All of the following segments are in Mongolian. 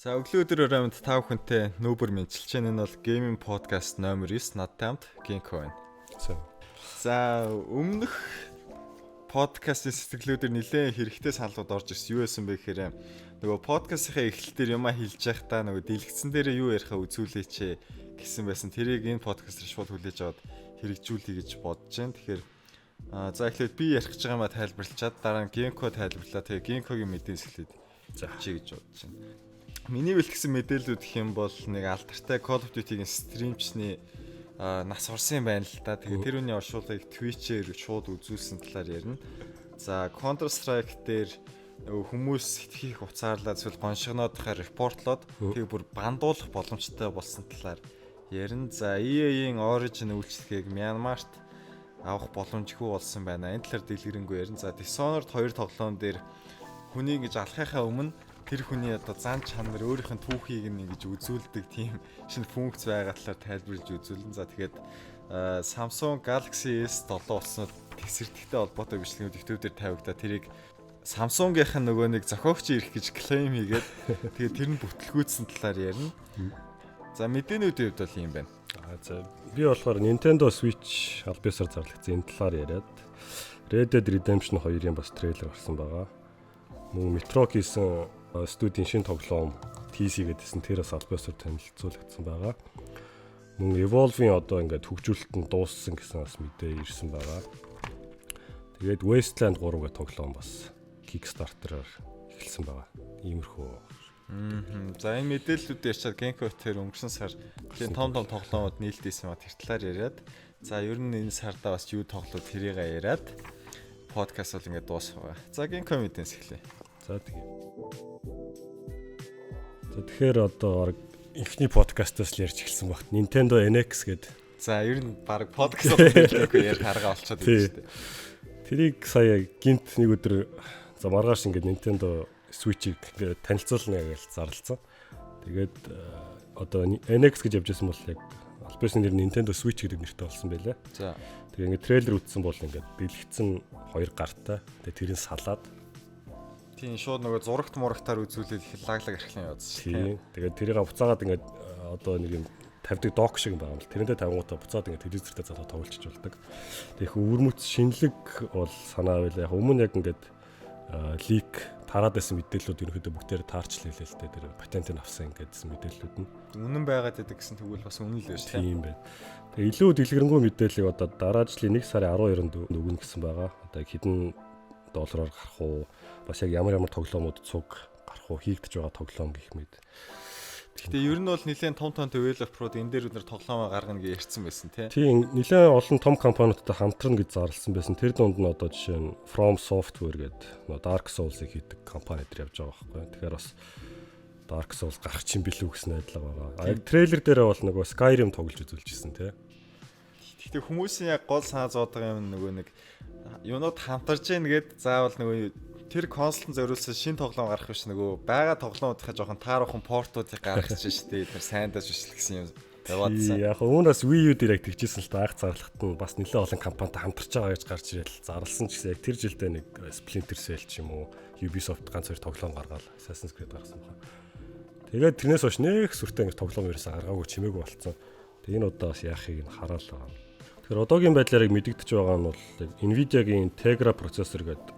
За өглөө өдөр өрөөнд та бүхэнтэй нүүбэр мэдчилж байна. Энэ бол Gaming Podcast номер 9 надтай хамт Genko байна. За өмнөх подкастын сэтгэлүүдээр нэлээд хэрэгтэй саналууд орж ирсэн. Юу байсан бэ гэхээр нөгөө подкастынхаа эхлэлээр юмаа хэлж байхдаа нөгөө дэлгэцэн дээрээ юу ярихаа үзүүлээч гэсэн байсан. Тэрийг энэ подкастаар шууд хүлээж аваад хэрэгжүүлэе гэж бодож байна. Тэгэхээр за эхлээд би ярих гэж байгаа юмаа тайлбарлачаад дараа нь Genko тайлбарлаа. Тэгээ Genko-гийн мэдээс эхлээд заачи гэж бодож байна. Миний бэлтгэсэн мэдээлүүд гэх юм бол нэг алдартай Call of Duty-гийн стримчний нас орсон юм байна л да. Тэгээ тэр үний оршуулгыг Twitch-ээр шууд үзүүлсэн талаар ярина. За Counter Strike дээр хүмүүс сэтгэх уцаарлаа эсвэл гоншигноодохоор репортлоод тэгээ бүр бандуулах боломжтой болсон талаар ярина. За EA-ийн Origin үйлчлэгийг Myanmar-т авах боломжгүй болсон байна. Энэ талаар дэлгэрэнгүй ярина. За Dishonored 2 тоглоом дээр хүний ингэж алхахаа өмнө тэр хүний одоо зан чанар өөрийнх нь түүхийг ингэж үзүүлдэг тийм шинэ функц байгаа талаар тайлбарлаж үзүүлнэ. За тэгээд Samsung Galaxy S7 болсноо тесэрдэгтэй холбоотой бичлэгүүд YouTube дээр тавигдаа тэрийг Samsung-ийнх нь нөгөө нэг зохиогч ирэх гэж клейм хийгээд тэгээд тэр нь бүтлгүүцсэн талаар ярина. За мэдээнүүдийн хувьд бол юм байна. За би болохоор Nintendo Switch аль биесээр зарлагдсан энэ талаар яриад Red Dead Redemption 2-ийн бас трейлер гарсан байгаа. Мөн Metro гэсэн студийн шинэ тоглоом TC гэдсэн тэр бас аль биесээр танилцуулагдсан байгаа. Мөн Evolve-ийн одоо ингээд хөгжүүлэлт нь дууссан гэсэн бас мэдээ ирсэн байгаа. Тэгээд Wasteland 3 гэх тоглоом бас Kickstarter-аар эхэлсэн байгаа. Иймэрхүү. За энэ мэдээллүүдээр чад Genko тэр өнгөрсөн сар тийм том тоглоомод нийлдээсэн ба тэр талаар яриад за ер нь энэ сарда бас юу тоглоод тэрийг яриад подкаст бол ингээд дуусгав. За Genko мэдээс эхлэе. За тэгэхээр одоо эхний подкастаас л ярьж эхэлсэн багт Nintendo NX гэдэг. За ер нь баг подкаст болчихгүй ярих арга олцоод байна шүү дээ. Тэрийг сая гинт нэг өдөр за маргааш ингээд Nintendo Switch-ийг ингээд танилцуулна гэж зарлцсан. Тэгээд одоо NX гэж явж байсан бол яг албасын нэр Nintendo Switch гэдэг нэртэй болсон байлаа. За тэгээд ингээд трейлер үзсэн бол ингээд бэлгэцэн хоёр гартай. Тэгээд тэрийг салаад тийм шууд нөгөө зурагт мурагтаар үзүүлээд их лаглаг архлын явуулсан шүү дээ. Тэгээд тэрийг буцаагаад ингээд одоо нэг юм тавьдаг док шиг юм байна л. Тэрнээ тавингуудаа буцаад ингээд телевизэртээ залуу тоглолцож болдог. Тэгээд өрмөц шинэлэг бол санаа байлаа. Яг өмнө яг ингээд лик тараад байсан мэдээллүүд ерөнхийдөө бүгдээр таарчлаа хэлээ л дээ. Тэр патентыг авсан гэдсэн мэдээллүүд нь. Үнэн байгаад байдаг гэсэн тэгвэл бас үнэн л байна шүү дээ. Тийм байна. Тэгээд илүү дэлгэрэнгүй мэдээллийг одоо дараа жилийн 1 сарын 12-нд өгнө гэсэн байгаа. Одоо хэдэн доллараар гарах уу? Бас яг ямар тоглоомууд цуг гарах уу? Хийгдэж байгаа тоглоом гэх мэт. Гэхдээ ер нь бол нэлээд том developer-ууд энэ дээр өнөр тоглоомоо гаргана гэж ярьсан байсан тийм нэлээд олон том компаниудтай хамтрана гэж зарласан байсан. Тэр дунд нь одоо жишээ нь From Software гэдэг Dark Souls-ыг хийдэг компани дээр явж байгаа байхгүй. Тэгэхээр бас Dark Souls гарах чинь билүү гэсэн найдлага байгаа. Яг трейлер дээр бол нөгөө Skyrim тоглож үзүүлчихсэн тийм. Гэхдээ хүмүүсийн яг гол санаа зовоод байгаа юм нөгөө нэг юунууд хамтарж ийн гэд заавал нөгөө тэр консолд зориулсан шинэ тоглоом гарах биш нөгөө байгаа тоглоомуудынхаа жоохон таарахын портуудыг гаргаж штэ тэр сайндаж бишлэх гэсэн юм яваадсан. Яг үүнээс Wii U дээр яг тэгжсэн л та анх зарлахт нь бас нэлээд олон компанитай хамтарч байгаа гэж гарч ирэл зарласан ч гэсэн яг тэр жилдээ нэг Splinter Cell ч юм уу Ubisoft ганц хоёр тоглоом гаргаад Assassin's Creed гаргасан байна. Тэгээд тэрнээс хойш нэг сүртэй ингэ тоглоом ерөөсө гаргаагүй чимээгүй болцсон. Тэг энэ удаа бас яахыг нь хараал байгаа. Тэгэхээр одоогийн байдлаар яг мэдэгдэж байгаа нь бол Nvidia-гийн Tegra процессор гэдэг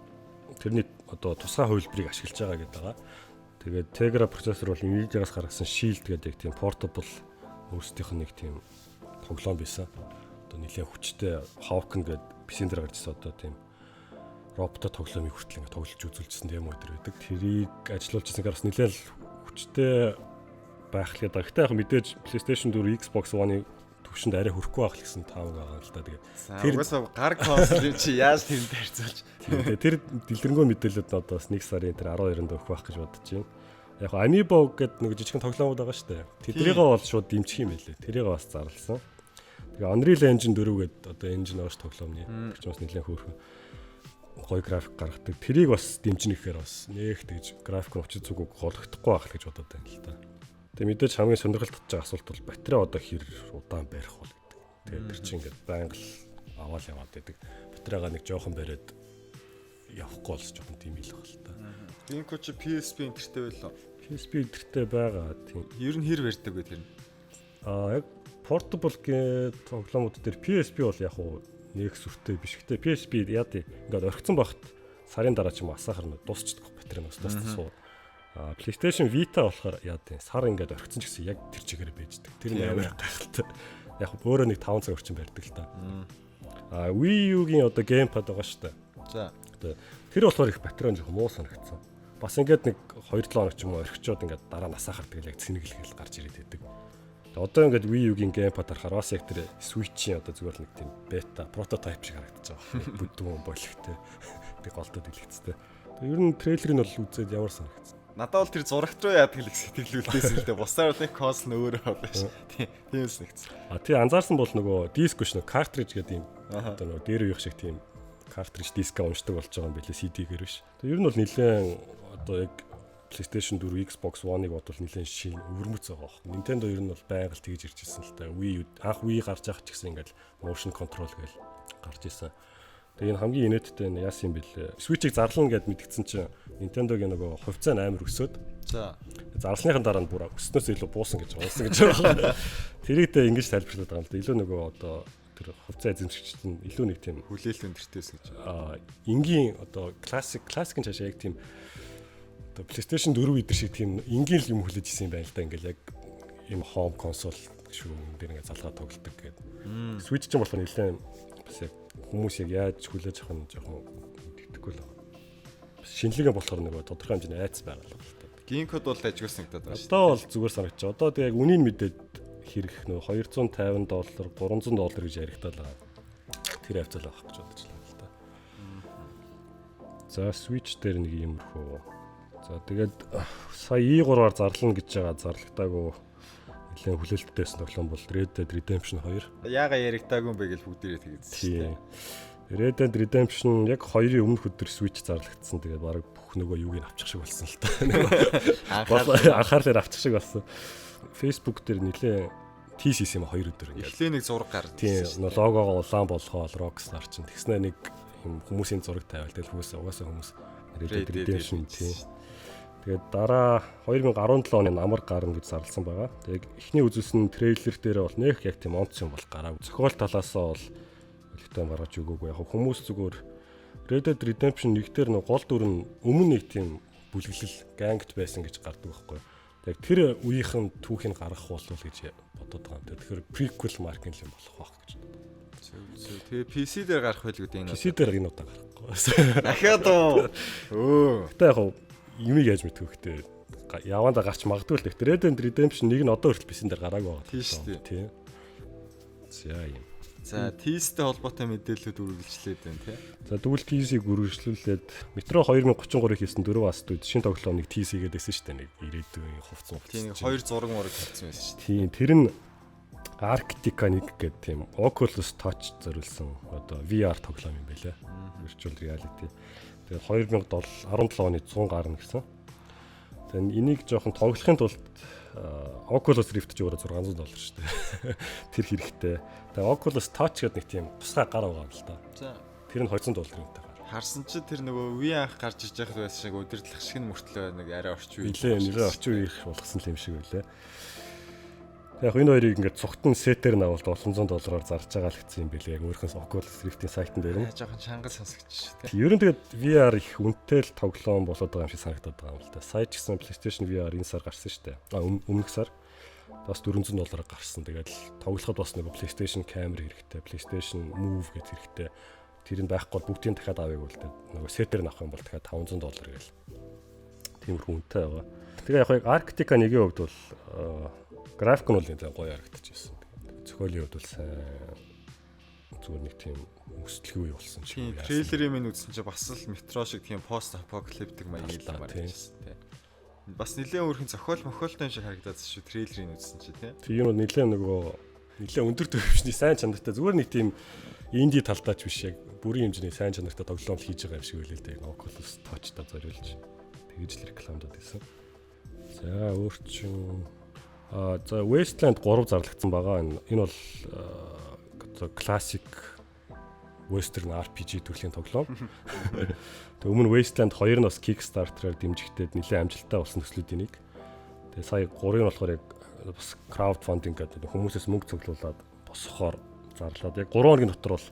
тэрний одоо тусгай хувилбарыг ашиглаж байгаа гэдэг байгаа. Тэгээд Tegra процессор бол Nvidia-гаас гаргасан Shield гэдэг тийм portable өөрсдийнх нь нэг тийм тоглоом байсан. Одоо нэлээд хүчтэй Hawken гэдэг PC-н дээр гарч ирсэн одоо тийм робот тоглоомыг хүртэл ингэ тоглож үзүүлжсэн тийм үү гэдэг. Тэрийг ажилуулж ирсэн гэрс нэлээд хүчтэй байх л гэдэг. Гэхдээ яг мэдээж PlayStation 4, Xbox One-ы төвшөнд арай хөрөхгүй байх л гэсэн таав байгаа л да. Тэгээд тэр угаасаа гар консол чи яаж тэрнтэй харьцуулж. Тэр дэлгэрэнгүй мэдээлэлд нь одоо бас 1 сарын тэр 12-нд өгөх байх гэж бодож байна. Яг Amiibo гэдэг нэг жижигхэн тоглоомууд байгаа шүү дээ. Тэдрийг бол шууд дэмжих юм байлээ. Тэрийг бас зарласан. Тэгээ Unreal Engine 4 гэдэг одоо engine оош тоглоомны тэр ч бас нэлээд хөөрхөн гоё график гаргадаг. Тэрийг бас дэмжинэ гэхээр бас нэг тэгж график нь учир зүгөө гологдохгүй байх л гэж бодоод байна л да. Тэгээ мэдээж хамгийн сонирхолтой татж байгаа асуулт бол батарей одоо хэр удаан барих вэ гэдэг. Тэгээ тэр чинь ингээд байнга л аваад яваад байдаг. Батарейгаа нэг жоохон бариад явахгүй болж жоохон тийм л байна л да. Genko чи PSP энтертэй байлаа. PSP өдөртэй байгаа тийм. Ер нь хэр барьдаг вэ тэр нь? Яг portable тоглоомууд дээр PSP бол яг уу нэг сүртэй биш. Гэтэ PSP яа тий ингээд орхицсон багт сарын дараа ч юм асаахар нь дуусчихдаг батарейнаас дууссан. PlayStation Vita болохоор яа тий сар ингээд орхицсон ч гэсэн яг тэр чигээр байждаг. Тэр нь амар гайхалтай. Яг өөрөө нэг 5 цаг орчим барьдаг л та. Wii U-гийн одоо геймпад байгаа шүү дээ. За. Тэр болохоор их батарей жоохон муу санагдсан. Бас ингээд нэг 2-7 хоног ч юм уу орхичоод ингээд дараа нь асаахар тэгэл яг цэнэглэл гарч ирээд байдаг. Одоо ингээд Wii U-гийн геймпад харахаар бас яг тэр Switch-ийн одоо зүгээр нэг тийм бета прототип шиг харагдаж байгаа. Бүдүүн болгохтэй. Тэг голдод илгэцтэй. Ер нь трейлерыг бол үзээд ямар санагдсан. Надад бол тэр зурагт руу яадаг л сэтгэлүүлдээсэн л дээ. Бусаар нэг консол нь өөрөө байгаа ш. Тийм санагдсан. Тий анзаарсан бол нөгөө диск биш нөгөө картриж гэдэг юм. Одоо нөгөө дээр үеих шиг тийм картриж дискаа уншдаг болж байгаа юм билээ CD-гээр биш. Тэг ер нь бол нэлээд одоо яг PlayStation 4, Xbox One-ыг бодвол нэлээд шин өвөрмөц байгаа баг. Nintendo ер нь бол байгаль тэгж ирж ирсэн л та. Wii анх Wii гарч байгаа ч гэсэн ингээл motion control гээл гарч ирсэн. Тэгээ энэ хамгийн инээдтэй нь яасан юм бэл. Switch-ийг зарлана гэд мэдгдсэн чинь Nintendo-гийн нөгөө хувьцаа амар өсөөд. За. Зарласныхан дараа нь бүр өснөөс илүү буусан гэж унсан гэж байгаа. Тэрийг дэ ингэж тайлбарлаад байгаа юм л да. Илүү нөгөө одоо тэр хувьцаа эзэмшигчд нь илүү нэг тийм хүлээлт өндөртэйсэн гэж. Энгийн одоо классикийн цаашаа яг тийм одоо PlayStation 4 идэр шиг тийм энгийн л юм хүлээж исэн юм байна л да. Ингээл яг юм home console шүү дээр ингээд залгаад тоглолдог гэдэг. Switch ч юм болохоор нэлээд бас яг хүмүүс яг яаж хүлээж авах нь жоохон мэддэхгүй л байна. Шинэлгээ болохоор нөгөө тодорхой хэмжээний айц байгаа л байна. Гейм код бол ажиггүй санагдаад байна шүү. Одоо бол зүгээр санагдаж байна. Одоо тэг яг үнийг мэдээд хэрэг нөө $250, $300 гэж яригдаад байгаа. Тэр хавцал авах гэж бодож байна л да. За Switch дээр нэг иймэрхүү. За тэгээд сая E3-аар зарлана гэж байгаа зарлагтаагүй нэлээд хүлээлттэйсэн тоглоом бол Red Dead Redemption 2. Яага яригдаагүй юм бэ гэж бүгдээрээ тэгэдсэн. Red Dead Redemption яг 2-ын өмнөх өдөр Switch зарлагдсан. Тэгээд баг бүх нөгөө юуг нь авчих шиг болсон л та. Анхаарлаар авчих шиг болсон. Facebook дээр нэлээд TCS юм 2 өдөр ингээд. Эхлээ нэг зураг гарсан. Тийм, логогоо улаан болгоо Rockstar чинь. Тэгснээр нэг хүмүүсийн зураг тавиал. Тэгэл угаасаа хүмүүс Red Dead Redemption тийм. Тэгээд дараа 2017 оны намар гарна гэж зарласан байгаа. Тэгээд эхний үзүүлсэн трейлер дээр бол нэг яг тийм онц юм бол гараагүй. Зохиол талаасаа бол өлтөө гаргаж өгөөгүй. Яг хүмүүс зүгээр Red Dead Redemption 1 дээр нэг гол дүр нь өмнө нэг тийм бүлэглэл гангт байсан гэж гардаг байхгүй. Тэгээд тэр үеийнхэн түүхийг гаргах болов гэж бодоод байгаа юм. Тэгэхээр prequel mark юм болох байх гэж. Тэгээ PC дээр гарах байлгүй дээ энэ. PC дээр энэ удаа гарахгүй. Дахиад өө. Гэтэ яг юмыг яаж мэдэх вэ гэхдээ яванда гарч магадгүй л дээ. Red Dead Redemption 1 нь одоо хүртэл PC дээр гараагүй байгаа. Тийм шүү дээ. Тийм. За юм. За TS-тэй холбоотой мэдээлэлүүд үргэлжлээд байна тий. За тэгвэл TS-ийг үргэлжлүүлээд Metro 2033-ыг хийсэн 4 астууд шинэ тоглоомыг TS-гээд байсан шүү дээ. Нэг ирээдүйн хувцсан. Тийм 2 зураг морог хийсэн байсан шүү дээ. Тийм тэр нь Arctica 1 гэдэг тийм Oculus Touch зориулсан одоо VR тоглоом юм байлаа. Virtual reality. Тэгээд 2017 оны 100 гарна гэсэн. Тэгээд энийг жоохон тоглохын тулд Oculus Rift ч өөрөө $600 шүү дээ. Тэр хэрэгтэй. Тэгээд Oculus Touch гэдэг нэг тийм тусгай гар байгаа юм л та. За. Тэр нь $200 үнэтэй гар. Харсан чи тэр нөгөө Wii анх гарч иж байхад байсан шиг удирдлах шиг нь мөртлөө нэг арай орчин үе. Нилээ орчин үеих болгосон юм шиг байлаа. Яг энэ хоёрыг ингээд цугтан сетээр навалд $700-аар зарж байгаа л гэсэн юм билээ. Яг өөрхөөс Oculus Rift-ийн сайтн дээр нь. Жоохон чангал сонсогч тий. Ер нь тэгээд VR их үнэтэй л тоглоом болоод байгаа юм шиг санагдаад байгаа юм л да. Сая ч гэсэн PlayStation VR энэ сар гарсан шүү дээ. Өмнөх сар бас $400-аар гарсан. Тэгээд тоглоход бас нэг PlayStation Camera хэрэгтэй, PlayStation Move гэж хэрэгтэй. Тэр нь байхгүй бол бүгдийг дахиад авъя гэвэл нөгөө сетээр авах юм бол дахиад $500 гээл. Тиймэрхүү үнэтэй байгаа. Тэгээ яг Arctica 1-ийн хувьд бол график нь бол нэлээд гоё харагдчихсэн. Зохиолын хувьд бол сайн зүгээр нэг тийм өсөлтгүй болсон ч юм яасан. Трейлерыг минь үзсэн чинь бас л метро шиг тийм пост апокалиптик маягийн л марчсан тий. Бас нэлээд өөрхөн зохиол мохиолтой шиг харагдаад шүү трейлерыг үзсэн чинь тий. Тийм нь нэлээд нэлээд өндөр түвшний сайн чанартай зүгээр нэг тийм инди талдаач биш яг бүрийн хэмжээний сайн чанартай тоглоом хийж байгаа юм шиг байлээ л дээ. Oculus Touch та зориулж тэгж л рекламдод байсан. За өөрчн за Wasteland 3 зарлагдсан байгаа. Энэ бол классик Western RPG төрлийн тоглоом. Тэг өмнө Wasteland 2 нь бас Kickstarter-аар дэмжигдээд нэлээд амжилттай болсон төслүүдийн нэг. Тэгээ сая 3-ын болохоор яг бас краудфандинг гэдэг хүмүүсээс мөнгө цуглуулад босгохоор зарлаад яг 3 хоногийн дотор бол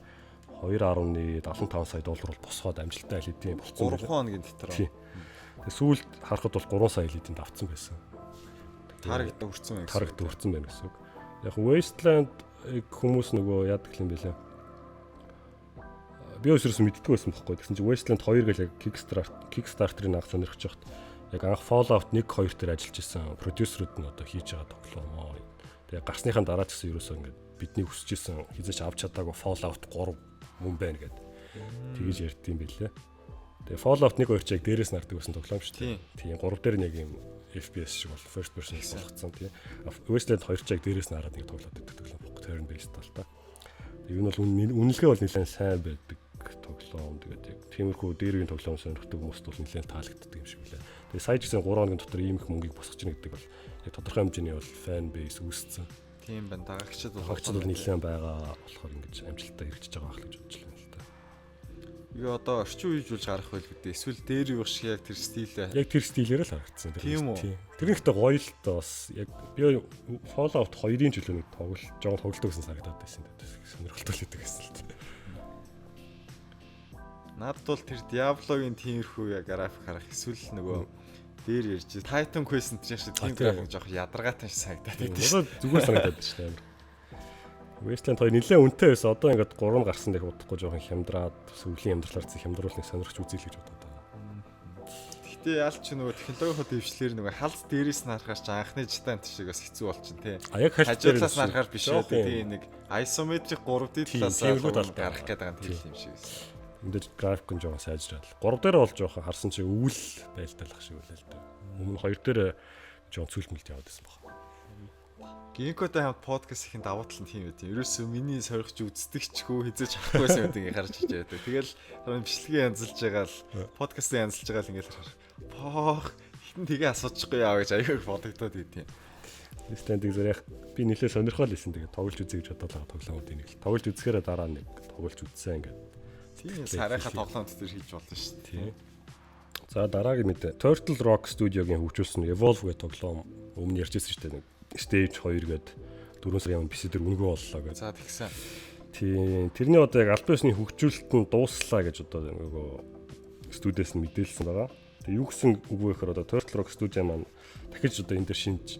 2.75 сая доллар бол босгоод амжилттай хэлэдийн болсон. 3 хоногийн дотор. Тэгээ сүүлд харахад бол 3 сая литрийн давцсан байсан. Тарагт өрцөн байсан. Тарагт өрцөн байна гэсэн үг. Яг Wasteland хүмүүс нөгөө яадаг юм бэлээ. Би өөрөөс мэддэггүй байсан байхгүй. Тэгсэн чинь Wasteland 2 гэл яг Kickstarter-ийн анх сонирхож байхад яг анх Fallout 1 2 дээр ажиллаж исэн продюсерүүд нь одоо хийж байгаа тоглоом. Тэгээ гарсныхаа дараа ч гэсэн ерөөсөө ингээд бидний хүсэж исэн хизээч авч чадаагүй Fallout 3 мөн байна гэд. Тэгэж ярьдсан байлээ. Тэгээ Fallout 1 2 ч яг дээрээс нардаг байсан тоглоом шүү дээ. Тийм 3 дээр нэг юм FPS шиг бол first person болгоцсон тийм. Wasteland 2 ч яг дээрээс нараад нэг тоглоод байдаг тоглоом байхгүй. Turn based тал та. Тэгээ энэ бол үнэлгээ бол нэлээд сайн байдаг тоглоом. Тэгээд яг тиймэрхүү дээрийн тоглоом сонирхдаг хүмүүст бол нэлээд таалагддаг юм шиг үлээ. Тэгээ сая ч гэсэн 3 хоногийн дотор ийм их мөнгийг босгож ийн гэдэг бол яг тодорхой хэмжээний бол fan base үүссэн. Тийм байна. Дагагчид бол нэлээд байгаа болохоор ингэж амжилттай хэрэгжиж байгаа байх гэж бодож байна л да. Юу одоо орчин үеижүүлж гарах байл гэдэг. Эсвэл дээр юу шиг яг тэр стилээ. Яг тэр стилээр л харагдсан. Тийм үү? Тэр нэгтэй гоё л та бас яг би Fallout 2-ын жилөө нэг жоохон тоглолт гэсэн санагдаад байсан. Сонирхолтой л байдаг гэсэн л та. Надад бол тэр Diablo-гийн тиймэрхүү график харах эсвэл нөгөө дээр ярьж Titan Quest энэ шиг тийм график жоох ядаргаатай санагдаад байдаг. Зүгээр санагдаад байна шүү дээ. Wasteland 2 нэлээд үнэтэй байсан. Одоо ингээд 3 нь гарсан дэх удахгүй жоохон хямдраад сүүлийн хямдрлаар хямдруулныг сонирхч үзье л гэж бодоод байгаа. Гэтэ яалч ч нөгөө технологийн дэвшлэр нөгөө халд дээрээс нарахаар ч анхны житант шиг бас хэцүү болчихно тий. Яг хажуудлаас нарахаар биш үү тий нэг isometric 3D талаас гарах гэдэг нь тийм юм шиг байсан. Эндэж график нь жоохон сайжраад. 3 дээр бол жоохон харсан чи өвөл байлдалах шиг үлээ л дээ. Өмнө 2 дээр жоохон цүлмэлт яваад байсан баг. Гинкотой хамт подкаст ихэнд давуу тал нь тийм үү. Ерөөсөө миний соригч үздэгчгүй хизээж авахгүйсэн гэдэг гарч иж байдаг. Тэгэл бичлэгээ янзалж байгаа л подкастыг янзалж байгаа л ингээл харах. Хитэн тгээ асуучихгүй яа гэж аяг бодогдоод идэв. Стендик зэрэг би нэлээд сонирхол хийсэн. Тэгээ тоглож үзье гэж бодоод байгаа тоглоомуудын нэг л. Тоглож үзэхээр дараа нэг тоглож үзсэн ингээд. Тийм сарайхаа тоглоомд төр хийж болно шүү дээ. За дараагийн мэдээ. Turtle Rock Studio-гийн хөгжүүлсэн Evolve гэх тоглоом өмнө ярьжсэн шүү дээ. Stage 2 гээд 4 сарын өмнө PC дээр өнгөө боллоо гэж. За тэгсэн. Тийм. Тэрний одоо яг албан ёсны хөгжүүлэлт нь дууслаа гэж одоо нөгөө студиэс нь мэдээлсэн байгаа. Тэгээ юу гэсэн үг вэ гэхээр одоо Turtle Rock Studio маань дахиж одоо энэ дэр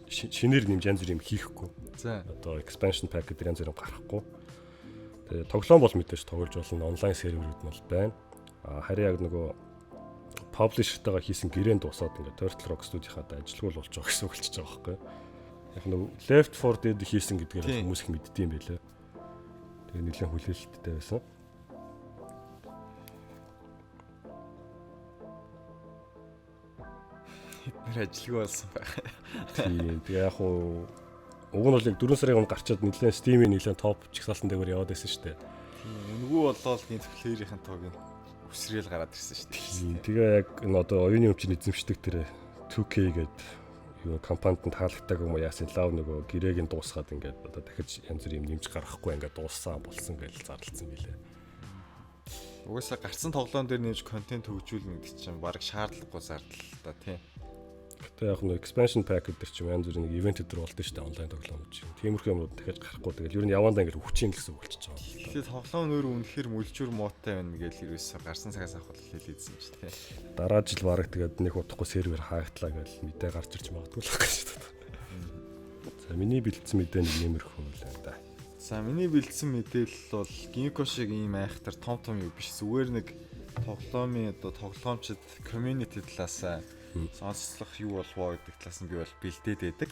шинээр нэмж янз бүр юм хийхгүй. За. Одоо expansion pack гэдэг янз бүр гарахгүй. Тэгээ тоглоом бол мэдээж тоглож болно. Онлайн серверүүд нь бол байна. Харин яг нөгөө publisher-тайгаа хийсэн гэрээнд дуусаад ингээд Turtle Rock Studio-хаад ажилгүй болж байгаа гэсэн үг болчихж байгаа байхгүй. Яг нэг Left 4 Dead хийсэн гэдгээр хүмүүс их мэддэм байлээ. Тэгээ нэлээд хүлээлттэй байсан. Нэр ажилгүй болсон байх. Тийм. Тэгээ яг уг нь бол яг 4 сарын өмнө гарчаад нэлээд Steam-ийн нэлээд топ чигсалтан дээр яваад байсан шүү дээ. Тийм. Үнгүү болоод гинт плеерийн тоог өсрөөл гараад ирсэн шүү дээ. Тэгээ яг энэ одоо оюуны өмчийн эзэмшдэг тэр 2K гэдэг юу компанид нь таалагддаг юм уу яасан лав нөгөө гэрээг нь дуусгаад ингээд одоо дахиж янз бүр юм нэмж гаргахгүй ингээд дууссан болсон гэж зарлалцсан билээ. Угаасаа гарцсан тоглоом дээр нэмж контент хөгжүүлнэ гэдэг чинь баг шаардлагагүй зардал та тийм. Гэтэ яг нэг expansion pack гэдэг чинь янз бүрийн нэг ивент өдр болдсон шүү дээ онлайн тоглоом чинь. Тиймэрхүү юмнууд дахиж гарахгүй тэгэл ер нь явандаа ингээд хүчин гэсэн үг болчихж байгаа. Тэгэхээр тоглоом нөр үнэхээр мүлжүр муутай байна гэж ерөөсөө гарсан цагаас авах хэлээдсэн шүү дээ. Дараа жил баг тэгээд нэг удахгүй сервер хаагтлаа гэж мэдээ гарч ирж магадгүй л байх гэж байна. За миний бэлдсэн мэдээ нэг нэмэрхүү л байна да. За миний бэлдсэн мэдээлэл бол Ginkgo шиг ийм айхтар том юу биш зүгээр нэг тоглоомын одоо тоглоомчид community талаас сонслох юу болвоо гэдэг талаас нь би бол бэлдээд байдаг.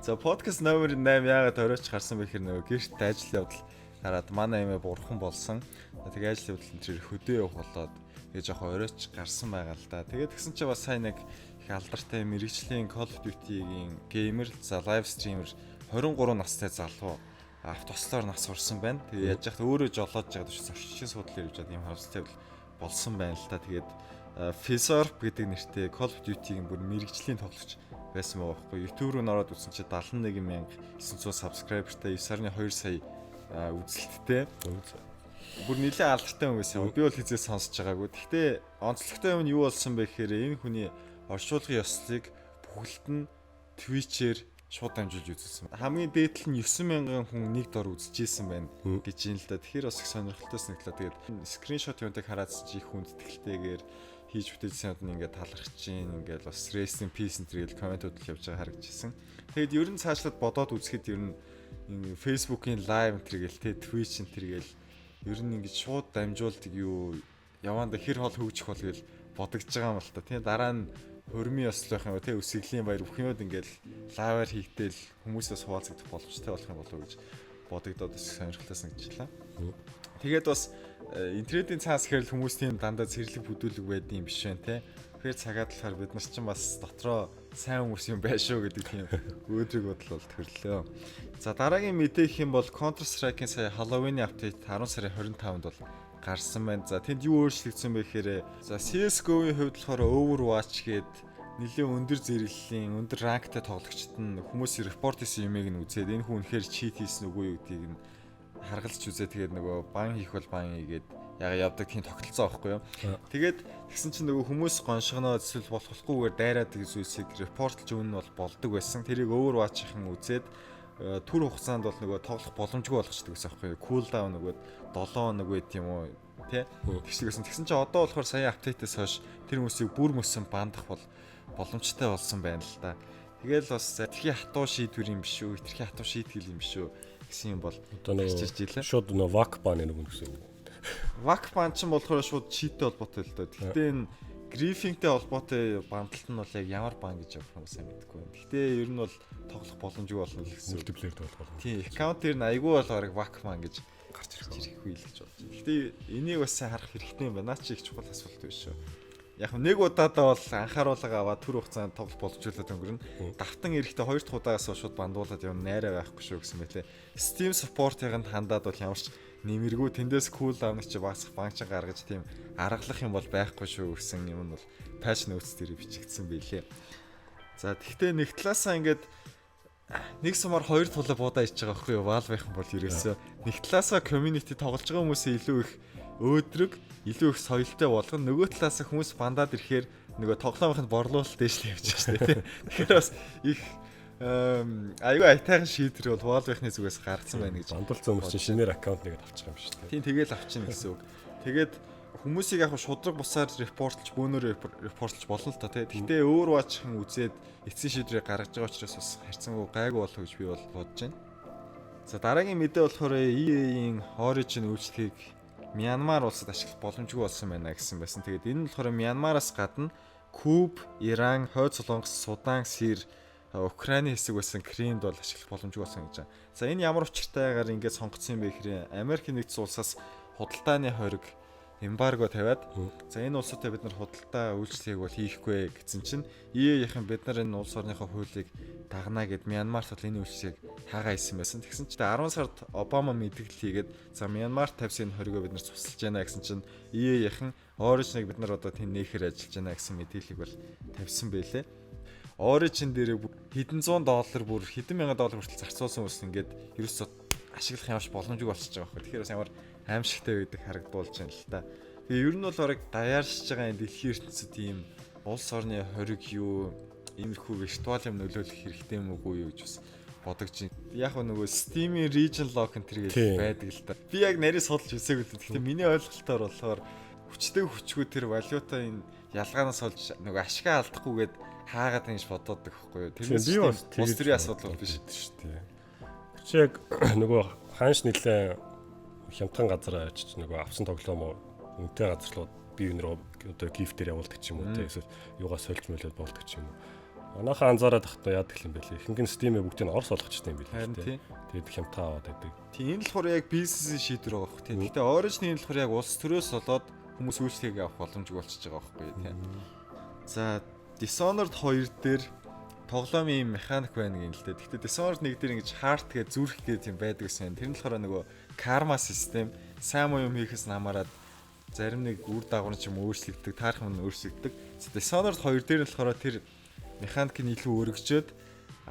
За подкаст номер 8 яагаад оройч гарсан бэ гэхээр нөгөө гэрт ажил явдал хараад манай эмээ бурхан болсон. Тэгээ ажил явдал энэ хөдөө явах болоод тэгээ жоохон оройч гарсан байгаа л да. Тэгээд тэгсэн чинь бас сайн нэг их алдартай мэрэгчлийн Call of Duty-гийн геймер за лайв стример 23 настай залуу автослоор нас урсан байна. Тэгээ яаж яхад өөрөө жолоож байгаа гэж орчин судлал явж байгаа юм хавцтай болсон байна л да. Тэгээд Fizzorp гэдэг нэртэй Call of Duty-гийн бүр мэрэгжлийн тоглогч байсан байгаа байхгүй. YouTube руу ороод үзсэн чи 71900 subscriberтай 9 сарны 2 сая үзэлттэй. Бүр нэлээд алдартай хүн байсан. Би бол хизээ сонсож байгаагүй. Гэхдээ онцлогтой юм нь юу болсон бэ гэхээр энэ хүний оршуулгын ёслолыг бүхэлд нь Twitch-ээр шууд дамжуулж үзсэн. Хамгийн дээдл нь 9,000 хүн нэг дор үзчихсэн байна гэж юм л да. Тэгэхээр бас их сонирхолтой санагдлаа. Тэгээд скриншот юунтайг хараадсан чи их хүндэтгэлтэйгээр хийж бүтээсэн юмд ингээд талархаж чинь ингээд бас rest in peace энтргээл комментууд л явж байгаа харагдчихсан. Тэгээд ер нь цаашлаад бодоод үзэхэд ер нь Facebook-ийн live энтргээл те Twitch энтргээл ер нь ингээд шууд дамжуулдаг юу яваанда хэр хол хөгжих бол гэж бодогдож байгаа юм л та. Тийм дараа нь хөрмийн ёслох юм те өсгөлийн баяр бүх юмуд ингээд лаваар хийгтэл хүмүүсээс хуваалцагдах боломжтой болох юм болов уу гэж бодогдоод бас сонирхолтой санагдлаа. Тэгээд бас интернетийн цаас хэрэл хүмүүс тийм дандаа цэрлэг бүдүүлэг байдаг юм биш вэ те. Тэгэхээр цагаад болохоор бид нар чинь бас дотроо сайн хүмүүс юм байх шүү гэдэг тийм өөдрөг бодол бол төрлөө. За дараагийн мэдээ гэх юм бол Counter Strike-ийн сая Halloween-ийн апдейт 10 сарын 25-нд бол гарсан байна. За тэнд юу өөрчлөгдсөн бэ гэхээр за CS:GO-ийн хувьд болохоор Overwatch гээд нэлээд өндөр зэрэглэлийн өндөр ранктай тоглогчид нь хүмүүсийн репорт хийсэн юмыг нь үзээд энэ хүн үнэхээр чит хийсэн үгүй юу гэдгийг нь харгалзч үзээ. Тэгээд нөгөө бан хийх бол бан хийгээд яга явдаг тийм тогтолцоо авахгүй юу. Тэгээд тэгсэн чинь нөгөө хүмүүс гоншгоноо эсвэл болохгүйгээр дайраад зүйлсийг репортлж өгнө бол болдог байсан. Тэрийг Overwatch-ийн үзээд түр хугацаанд бол нөгөө тоглох боломжгүй болгочдөг гэсэн аахгүй юу. Cooldown нөгөө 7 хоног байт юм уу тий. Тэгсэн чинь одоо болохоор сая апдейтээс хойш тэр хүмүүсийг бүр мөсөн бандах бол боломжтой болсон байна л да. Тэгэл бас тэрхий хатуу шийдвэр юм биш үү? Тэрхий хатуу шийтгэл юм биш үү гэсэн юм бол одоо нөгөө шууд нөгөө вак бан нэг гэсэн юм. Вак бан ч болохоор шууд читтэй холбоотой л доо. Гэхдээ энэ грифингтэй холбоотой бандалт нь бол яг ямар бан гэж явах юм сайн мэдэхгүй байна. Гэхдээ ер нь бол тоглох боломжгүй болно л гэсэн. Мультиплеер тоглох болно. Тийм, аккаунт дээр нь айгүй бол бараг вак бан гэж гарч ирэхгүй л гэж бодож байна. Гэхдээ энийг бас сайн харах хэрэгтэй юм байна. Наа чи их чухал асуулт биш шүү. Яг нэг удаадаа бол анхааруулга аваад түр хугацаанд тоглох боломжтой өнгөрнө. Давтан эрэхтэй 2 дахь удаагаас шууд бандуулаад явна найраа байхгүй шүү гэсэн мэлээ. Steam support-ыг хандаад бол ямарч нэмэргүй тэндээс cooldown чи басах банкч гаргаж тийм аргалах юм бол байхгүй шүү гэсэн юм нь бол patch notes дээр бичигдсэн байлээ. За тэгвэл нэг талаасаа ингээд нэг сумаар 2 тулаа буудаа иж байгаа байхгүй юу? Valve-ийн бол ерөөсөө нэг талаасаа community тоглож байгаа хүмүүсээ илүү их өөдрөг, илүү их соёлтой болгоно. Нөгөө талаасаа хүмүүс бандаад ирэхээр нөгөө тоглоомын борлуулалт дэжлээ явж байгаа шүү дээ. Тэгэхээр бас их аюу айтайхан шийдвэр бол Valve-ийн зүгээс гарцсан байна гэж. Бандуулсан хүмүүс чинь шинээр аккаунт нэгээд авчих юм шүү дээ. Тийм тэгэл авчихна гэсэн үг. Тэгээд хүмүүсийг яг шудраг бусаар репортлж, бөөнөр репортлж болно л та тий. Гэхдээ Overwatch-ын үзээд эцсийн шийдвэрийг гаргаж байгаа учраас бас харьцангуй гайгүй болов гэж би бол бодож байна. За дараагийн мэдээ болохоор EA-ийн Origin үйлчлэгийг Мянмар улсад ашиглах боломжгүй болсон байна гэсэн байсан. Тэгээд энэ нь болохоор Мянмараас гадна Куб, Иран, Хойд Солонгос, Судан, Сир, Украины хэсэг байсан Кримд бол ашиглах боломжгүй болсон гэж байна. За энэ ямар учиртайгаар ингэж сонгогдсон юм бэ гэхээр Америкийн нэгдсэн улсаас худалдааны хориг эмбарго тавиад за энэ улсуудаа бид нар худалдаа үйлчлэгийг бол хийхгүй гэсэн чинь EA-ийн бид нар энэ улс орныхоо хуулийг дагнаа гэд Мянмарт бол энэ үйлчлэгийг хаагаа хийсэн байсан. Тэгсэн чинь 10 сард Обама мэдээлэл хийгээд за Мянмарт тавьсан энэ хоригоо бид нар цуцлж байна гэсэн чинь EA-ийн Origin-ыг бид нар одоо тэн нээхээр ажиллаж байна гэсэн мэдээллийг бол тавьсан байлээ. Origin дээр хэдэн зуун доллар бүр хэдэн мянган доллар хүртэл зарцуулсан хүмүүс ингээд ерөөсөө ашиглах ямарч боломжгүй болчихж байгаа байхгүй. Тэгэхээр бас ямар аимшигтай байдаг харагдуулж байна л та. Тэгээ ер нь бол орог даяаршиж байгаа энэ дэлхийн ертөнцид ийм улс орны хориг юу иймэрхүү виртуал юм нөлөөлөх хэрэгтэй юм уу юу гэж бас бодогч байна. Яг нөгөө Steam-ийн region lock энэ төр байдаг л та. Би яг нарийн судалж үзээгүй л. Гэхдээ миний ойлголтоор болохоор хүчтэй хүчгүй тэр валюта энэ ялгаанаас олж нөгөө ашгаа алдахгүйгээд хаагаад ингэж бодоод байхгүй юу. Тэрнээс би бас тэрийн асуудал биш шүү дээ. Чи яг нөгөө хаанч нэлээ хямдхан газар очиж нөгөө авсан тоглоом үнэтэй газар руу бие биенээ одоо гифтээр явуулдаг ч юм уу те эсвэл юугаа сольж мөлөд болдог ч юм уу. Манайхаа анзаараад тахтаа яадаг юм бэ лээ. Ихэнх нь Steam-ийг бүгдийг нь Орос болгочихсон юм билээ те. Тэгээд хямдхан аваад байдаг. Тийм энэ болохоор яг бизнесийн шийдвэр байгаа байхгүй те. Гэхдээ Origin-ийн болохоор яг улс төрөөс болоод хүмүүс үйлчлэгийг авах боломжгүй болчихж байгаа байхгүй те. За Dishonored 2 дээр тоглоомын механик байна гэнэ л дээ. Гэхдээ Dishonored 1 дээр ингэж heart гэж зүрх гэж юм байдаг гэсэн. Тэр нь болохоор нөгөө karma систем сайн юм хийхээс намаараад зарим нэг үр дагавар ч юм өөрчлөгддөг, таарах юм өөрчлөгддөг. Dishonored 2 дээр нь болохоор тэр механикийг илүү өргөжөөд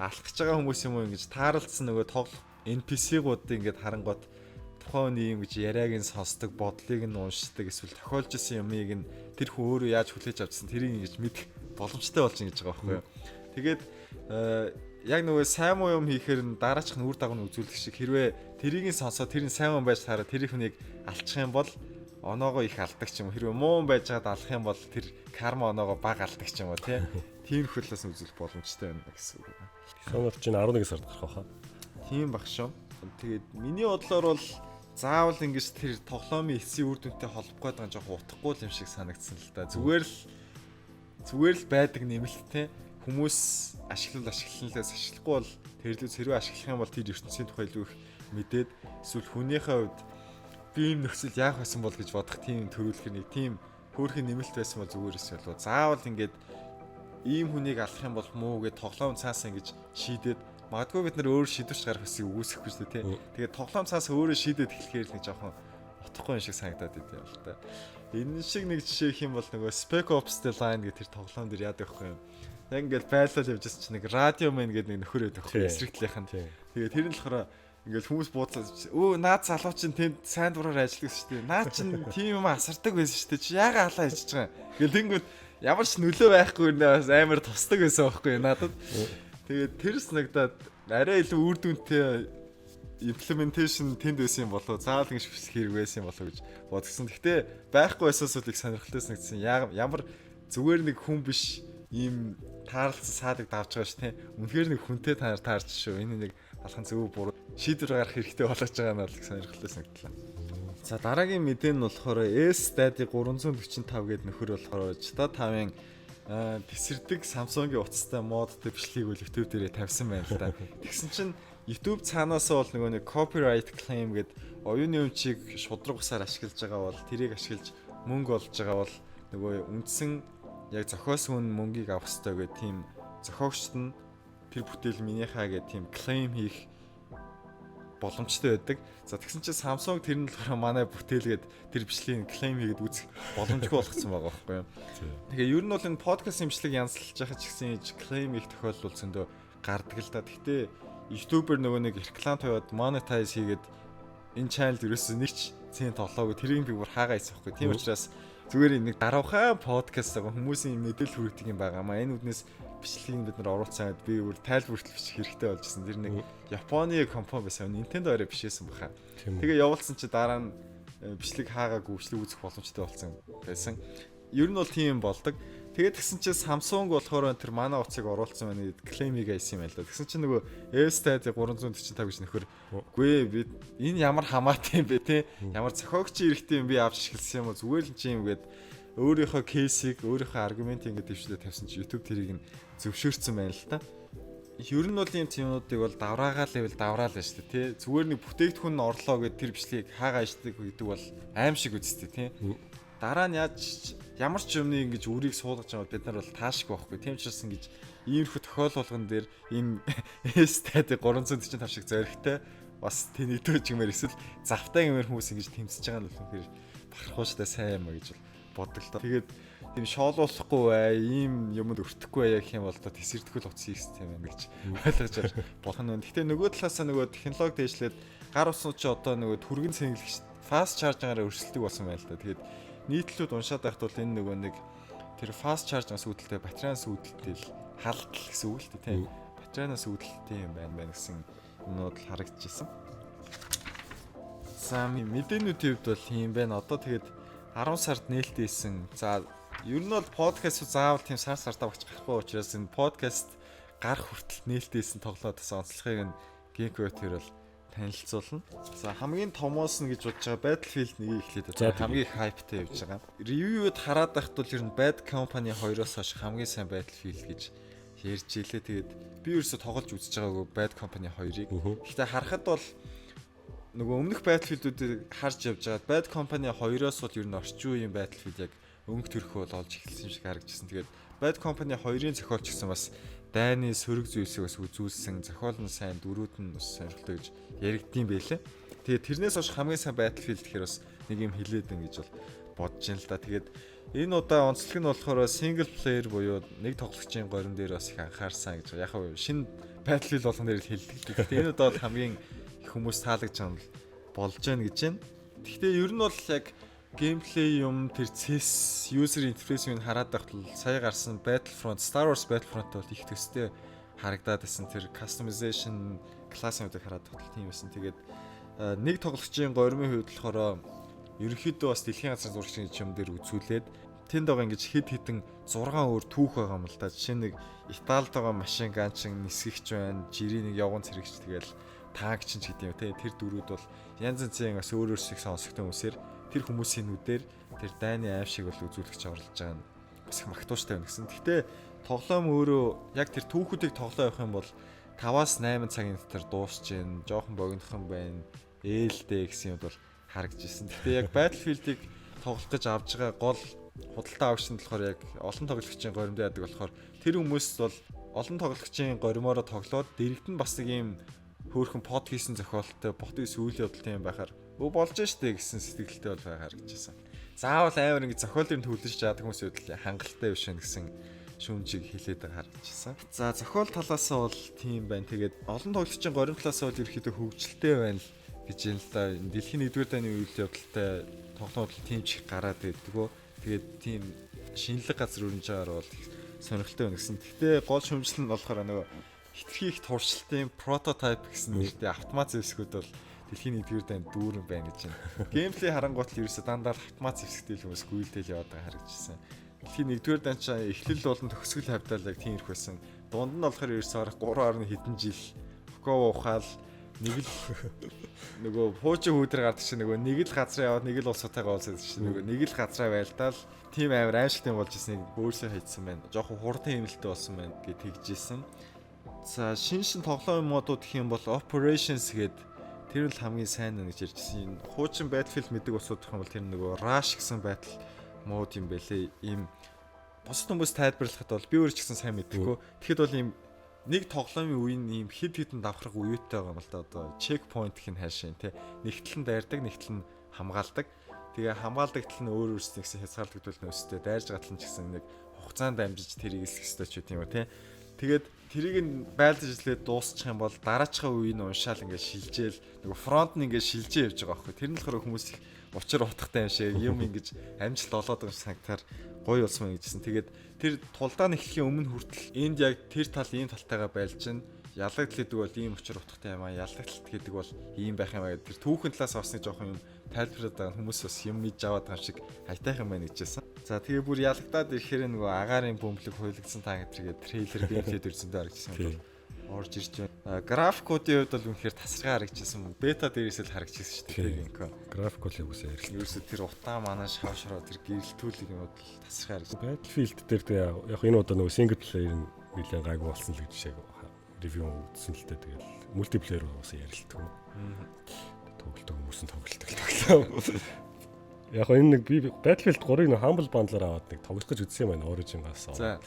алах гэж байгаа хүмүүс юм уу ингэж таарлцсан нөгөө тоглох NPC-гуудыг ингэж харангууд тухайн үеийн юм гэж яриаг нь сонсдог, бодлыг нь уншдаг, эсвэл тохиолж исэн юмыг нь тэр хүн өөрөө яаж хүлээж авчихсан тэрийг ингэж мэдэх боломжтой болж ингэж байгаа байхгүй юу. Тэгээд яг нөгөө сайн муу юм хийхээр нь дараачих нь үр дагавар үзүүлэх шиг хэрвээ тэрийг сонсоод тэр нь сайн юм байж таараа тэр ихнийг алдчих юм бол оноогоо их алдаг ч юм уу. Хэрвээ муу байж байгаад алах юм бол тэр карма оноогоо бага алдаг ч юм уу тий. Тийм хөлөөс нь үзүүлэх боломжтой байна гэсэн үг байна. Сонор чинь 11 сард гарах байхаа. Тийм баг шүү. Тэгээд миний бодлоор бол заавал ингэж тэр тоглоомын эсийн үр дүнтэй холбох гэдэг нь жоохон утгагүй юм шиг санагдсан л да. Зүгээр л байдаг нэмэлттэй хүмүүс ашиглалаас ашиглахгүй бол тэрлүү зэрэг ашиглах юм бол тэр ертөнцийн тухай илүү их мэдээд эсвэл хүнийхээ хувьд би юм нөхцөл яах байсан бол гэж бодох тийм төрүүлэх нэг тийм хөөрхөн нэмэлт байсан бол зүгээр эсэ болов. Заавал ингэж ийм хүнийг алах юм бол муу гэж тоглоом цаасаа ингэж шийдээд магадгүй бид нар өөр шийдвэрч гарах хэсгийг үгүйсэхгүй шүү дээ тий. Тэгээд тоглоом цаас өөрөө шийдээд эхлэхээр л нэг жоохон утгагүй юм шиг санагдаад идэв юм л та. Энэ шиг нэг жишээ их юм бол нөгөө Spec Ops The Line гэх тэр тоглоом дэр яадаг байхгүй юм. Яг ингээд байлал явж байгаа чинь нэг радио мэн гэдэг нэг нөхөр байдаг байхгүй эсрэг талийнхан. Тэгээд тэр нь болохоор ингээд хүмүүс бууцаад өө наад залуу чинь тэнд сайн дураар ажилладаг шүү дээ. Наад чинь тийм юм асардаг байсан шүү дээ. Чи яага халаа хийж байгаа юм. Ингээд тэнгүүд ямар ч нөлөө байхгүй нээс амар тусдаг байсан байхгүй надад. Тэгээд тэр санагдаад арай илүү үр дүнтэй implementation тэнд байсан юм болоо заавал ингэж хүсэх хэрэг байсан юм болоо гэж бодсон. Гэхдээ байхгүй байсаас л их сонирхолтой санагдсан. Ямар зүгээр нэг хүн биш ийм таарлцсан саадаг давж байгаа ш тийм. Үнэхээр нэг хүнтэй таарч шүү. Энэ нэг алхан зөв буруу шийдвэр гарах хэрэгтэй болоод байгаа нь бол их сонирхолтой санагдлаа. За дараагийн мэдээ нь болохоор S-Daddy 345 гэдэг нөхөр болохоор Jita 5-ын тесэрдэг Samsung-ийн утастай модтой бичлэгийг үл YouTube дээрээ тавьсан байна л да. Тэгсэн чинь YouTube цаанаасаа бол нөгөө нэг copyright claim гэдэг оюуны өмчийг шудраг усаар ашиглаж байгаа бол тэрийг ашиглаж мөнгө олж байгаа бол нөгөө үндсэн яг зохиосон мөнгийг авах хэрэгтэй гэх тийм зохиогчд нь тэр бүтээл минийхаа гэх тийм claim хийх боломжтой байдаг. За тэгсэн чинь Samsung тэр нь болохоор манай бүтээлгээд тэр бичлэгийг claim хийгээд үзэх боломжгүй болгоцсон байгаа байхгүй юу. Тэгээ ер нь бол энэ подкаст имжлэг янзлж байгаа ч гэсэн claim их тохиолдол зөндөө гардаг л да. Гэхдээ YouTuber нөгөө нэг реклам тавиад monetize хийгээд энэ channel ерөөсөө нэг ч цент тоглоогүй тэрийг би бүр хаагаа хийсэн байхгүй. Тийм учраас зүгээр нэг дараахан подкаст байгаа хүмүүсийн мэдээлэл хүргэдэг юм байгаа маа. Энэ үднээс бичлэгийг бид нар оруулсан би бүр тайлбарлалт бичих хэрэгтэй болжсэн. Тэр нэг Японы компани байсан. Nintendo арай бишээсэн баха. Тэгээ явуулсан чи дараа нь бичлэг хаагаагүй бичлэг үзэх боломжтой болсон байсан. Ер нь бол тийм болдог. Тэгээд тэгсэн чи Samsung болохоор тэр манай утсыг оруулсан байна гэд claim-ийг хийсэн юм байна л да. Тэгсэн чи нөгөө S-Daddy 345 гэж нөхөр үгүй би энэ ямар хамаатай юм бэ те? Ямар зохиогчийн эрхтэй юм би авч ашигласан юм уу? Зүгээр л чи юм гээд өөрийнхөө кейсийг, өөрийнхөө аргументийг ингэ дэвшлээ тавьсан чи YouTube тэрийг нь зөвшөөрсөн байна л та. Ер нь бол ийм юмнуудыг бол давраагаал байвал давраал байна шүү дээ тий. Зүгээр нэг бүтээгдэхүүн нь орлоо гэд тэр бичлэгийг хаагаа ичдэг гэдэг бол аим шиг үсттэй тий. Дараа нь ямар ч юмны ингэж үрийг суулгаж байгаа бид нар бол таашгүй байхгүй. Тийм ч бас ингэж иймэрхүү тохиолдолгон дээр ийм S-Daddy 345 шиг зоригтой бас тэнэгдэж гэмээр эсвэл завтай гэмээр хүмүүс ингэж тэмцэж байгаа нь бол бахархууштай сайн юм а гэж боддог л доо. Тэгээд тийм шоолуулахгүй бай, ийм юмд өртөхгүй бай гэх юм бол одоо тесэрдгүүл утас систем байна гэж ойлгож болох нь. Гэхдээ нөгөө талаасаа нөгөө технологи дэвшлээд гар усны ч одоо нөгөө түргэн цэнгэлэгч fast charging-аараа өрсөлдөг болсон байна л да. Тэгээд нийтлүүд уншаад байхад бол энэ нөгөө нэг тэр fast charging-аас үүдэлтэй батарейнаас үүдэлтэй л халдал гэсэн үг л тийм. Батарейнаас үүдэлтэй юм байна гэсэн юмнууд л харагдчихсан. За мэдээнүүдийн хувьд бол юм байна. Одоо тэгээд 10 сард нээлттэйсэн. За ер нь бол подкаст заавал тийм сартаа багч гарахгүй учраас энэ подкаст гарах хүртэл нээлттэйсэн тоглоод бас онцлогыг нь Geeko тэр бол танилцуулна. За хамгийн томоос нь гэж бодож байгаа Battlefield 1-ийг эхлээд одоо хамгийн хайптай явж байгаа. Ревьюуд хараад байхад бол ер нь Bad Company 2-оос хойш хамгийн сайн Battlefield гэж ярьж илээ. Тэгээд би ерөөсө тоглож үзэж байгаагүй Bad Company 2-ыг. Гэхдээ харахад бол нөгөө өмнөх Battlefield-үүдийг харж явж байгаа Bad Company 2-оос бол ер нь орчин үеийн Battlefield яг өнгө төрхөө бол олж эхэлсэн юм шиг харагдчихсан. Тэгээд Bad Company 2-ын зохиолч гэсэн бас дайны сөрөг зүйлсийг бас үзүүлсэн, зохиол нь сайн, дөрүүд нь бас сонирхолтой гэж яригдсан байлээ. Тэгээд тэрнээс хойш хамгийн сайн Battlefield гэхээр бас нэг юм хилээд ин гэж бол бодож байна л да. Тэгээд энэ удаа онцлог нь болохоор single player буюу нэг тоглогчийн горин дээр бас их анхаарсан гэж. Яг нь шинэ Battlefield болгон дээр л хэлдэг. Гэхдээ энэ удаа бол хамгийн хүмүүс таалагдж байгаа нь болж байна гэж байна. Гэхдээ ер нь бол яг геймплей юм тэр CS user interface-ийг хараад байхад сая гарсан Battlefront, Star Wars Battlefront бол их төстэй харагдаад байсан. Тэр customization классуудыг хараад тотлол тийм байсан. Тэгээд нэг тоглогчийн гормын хувьд болохоор ерөнхийдөө бас дэлхийн газрын зурагчийн юм дээр үзүүлээд тэнд байгаа ингэж хэд хэдэн 6 өөр түүх байгаа юм л да. Жишээ нэг Италид байгаа машин ганчин нисгэгч байна, жирийн нэг явган цэрэгч тэгэл таагч ч гэдэг юм те. Тэр дөрүүд бол янз янзын бас өөр өөр шиг сонсогдсон хүмүүсээр тэр хүмүүсийн нүдээр тэр дайны аим шиг бол үзүүлэгч орлож байгаа нь бас их магтууштай байна гэсэн. Гэхдээ тоглоом өөрөө яг тэр түүхүүдийг тоглоо явах юм бол 5-8 цагийн дотор дуусч जैन, жоохон богинохон байна, ээлтэй гэсэн юм бол харагдж ирсэн. Гэхдээ яг Battlefield-ийг тоглох гэж авж байгаа гол худалдаа авагч нь болохоор яг олон тоглогчийн горимд яадаг болохоор тэр хүмүүс бол олон тоглогчийн горимороо тоглоод дэрэгд нь бас нэг юм хөөрхөн под хийсэн зохиолтой ботын сүүлийн явдалтай юм байхаар болж штэ гэсэн сэтгэлтэй бол байгаар гэж байсан. Заавал амар ингэ зохиолын төлөж жаадаг хүмүүс үйл хангалттай биш гэсэн шүүмжийг хэлээд байгаа харагдчихсан. За зохиол талаасаа бол тийм байна. Тэгээд олон тоглогчийн горим талаасаа бол ерөөхдөө хөгжилтэй байна л гэж юм л да. Дэлхийн 1-р дайны үйл явдалтай тоглоомд тийм ч их гараад байдгөө. Тэгээд тийм шинэлэг газар өрнөж байгаагаар бол сонирхолтой байна гэсэн. Гэхдээ гол шүүмжлэл нь болохоор нөгөө хитрхи их туршилтын прототип гэсэн нэртэй автомат зэвсгүүд бол дэлхийн 1-р дайнд дүүрэн байна гэж байна. Геймплей харангуут л ерөөсө дандаа автомат зэвсгтэй хүмүүс гүйлдэл яваад байгаа харагдчихсан. Дэлхийн 1-р дайнд ч эхлэл болон төгсгөл хавьдал яг тийм их байсан. Дунд нь болохоор ерөөсө 3 хэдэн жил Фуко ухаал нэг л нөгөө пуужи хүүдэр гардаг чинь нөгөө нэг л газар яваад нэг л улсуудтайгаа уулзаад чинь нөгөө нэг л газараа байлдаал тийм амар аимшигтай болж ирснийг бөөсөө хайцсан байна. Жохон хурдан хэмнэлтэй болсон байна гэж тэгжсэн. За шин тоглоом модууд гэх юм бол Operations гээд тэр л хамгийн сайн нэг гэж ярьжсэн. Хуучин Battlefield мэддэг усууд гэх юм бол тэр нөгөө Rush гэсэн battle мод юм бэлээ. Ийм бусад хүмүүс тайлбарлахад бол би өөрөө ч гэсэн сайн мэддэггүй. Тэгэхэд бол ийм нэг тоглоомын үеийн ийм хэд хэдэн давхрах үетэй байгаа юм л да. Одоо checkpoint гэх нь хайшин тий. Нэгтэл нь дайрдаг, нэгтэл нь хамгаалдаг. Тэгээ хамгаалдаг тал нь өөр өөрсдөө гэсэн хязгаарлагдвал нөөстэй дайрж гатал нь ч гэсэн нэг хугацаанд дамжиж тэрийг эсэх ёстой ч үгүй юм тий. Тэгээд тэрийг нь байлдаж ижлээд дуусчих юм бол дараачихаа үеийг нь уншаал ингээд шилжээл нөгөө фронт нь ингээд шилжээ явж байгаа байхгүй. Тэр нь болохоор хүмүүс их учир утгатай юм шиг юм ингэж амжилт олоод байгаа санагтаар гоё болсон мэн гэжсэн. Тэгээд тэр тулдаа нэхлэхийн өмнө хүртэл энд яг тэр тал ийм талтайгаа байлж чинь ялагдл гэдэг бол ийм учир утгатай юм аа. Ялагдл гэдэг бол ийм байх юм аа гэдэг. Тэр түүхэн талаас бас нэг жоохон юм тайлбарлаад байгаа хүмүүс бас юм мэдж аваад байгаа шиг хайтайх юм байна гэжсэн. За тэгээ бүр ялагдаад ирэхээр нөгөө агаарын бөмбөлөг хуйлагдсан та гэдэргээ трейлер геймплейд үзэндээ харагдсан. Орж ирж байна. Графикуудын хувьд бол үнэхээр тасархаа харагдчихсан. Бета дээрээс л харагдчихсан шүү дээ. Гинко. График бол яг үсээ ярил. Ерөөсө тэр утаа манай шавшроо тэр гэрэлтүүлэг юм бол тасархаа харагдсан. Battlefield дээр яг энэ удаа нөгөө single player нь нэлээд гайгүй болсон л гэж шиг ревю үзсэн л дээ. Тэгэл мультиплеер уусаа ярилтгүй. Тоглолтог хүмүүс нь тоглолтог. Яг энэ нэг би Battlefield 3-ыг Humble Bundle-аар аваад нэг тоглох гэж үзсэн юм байна Origin-аас. За.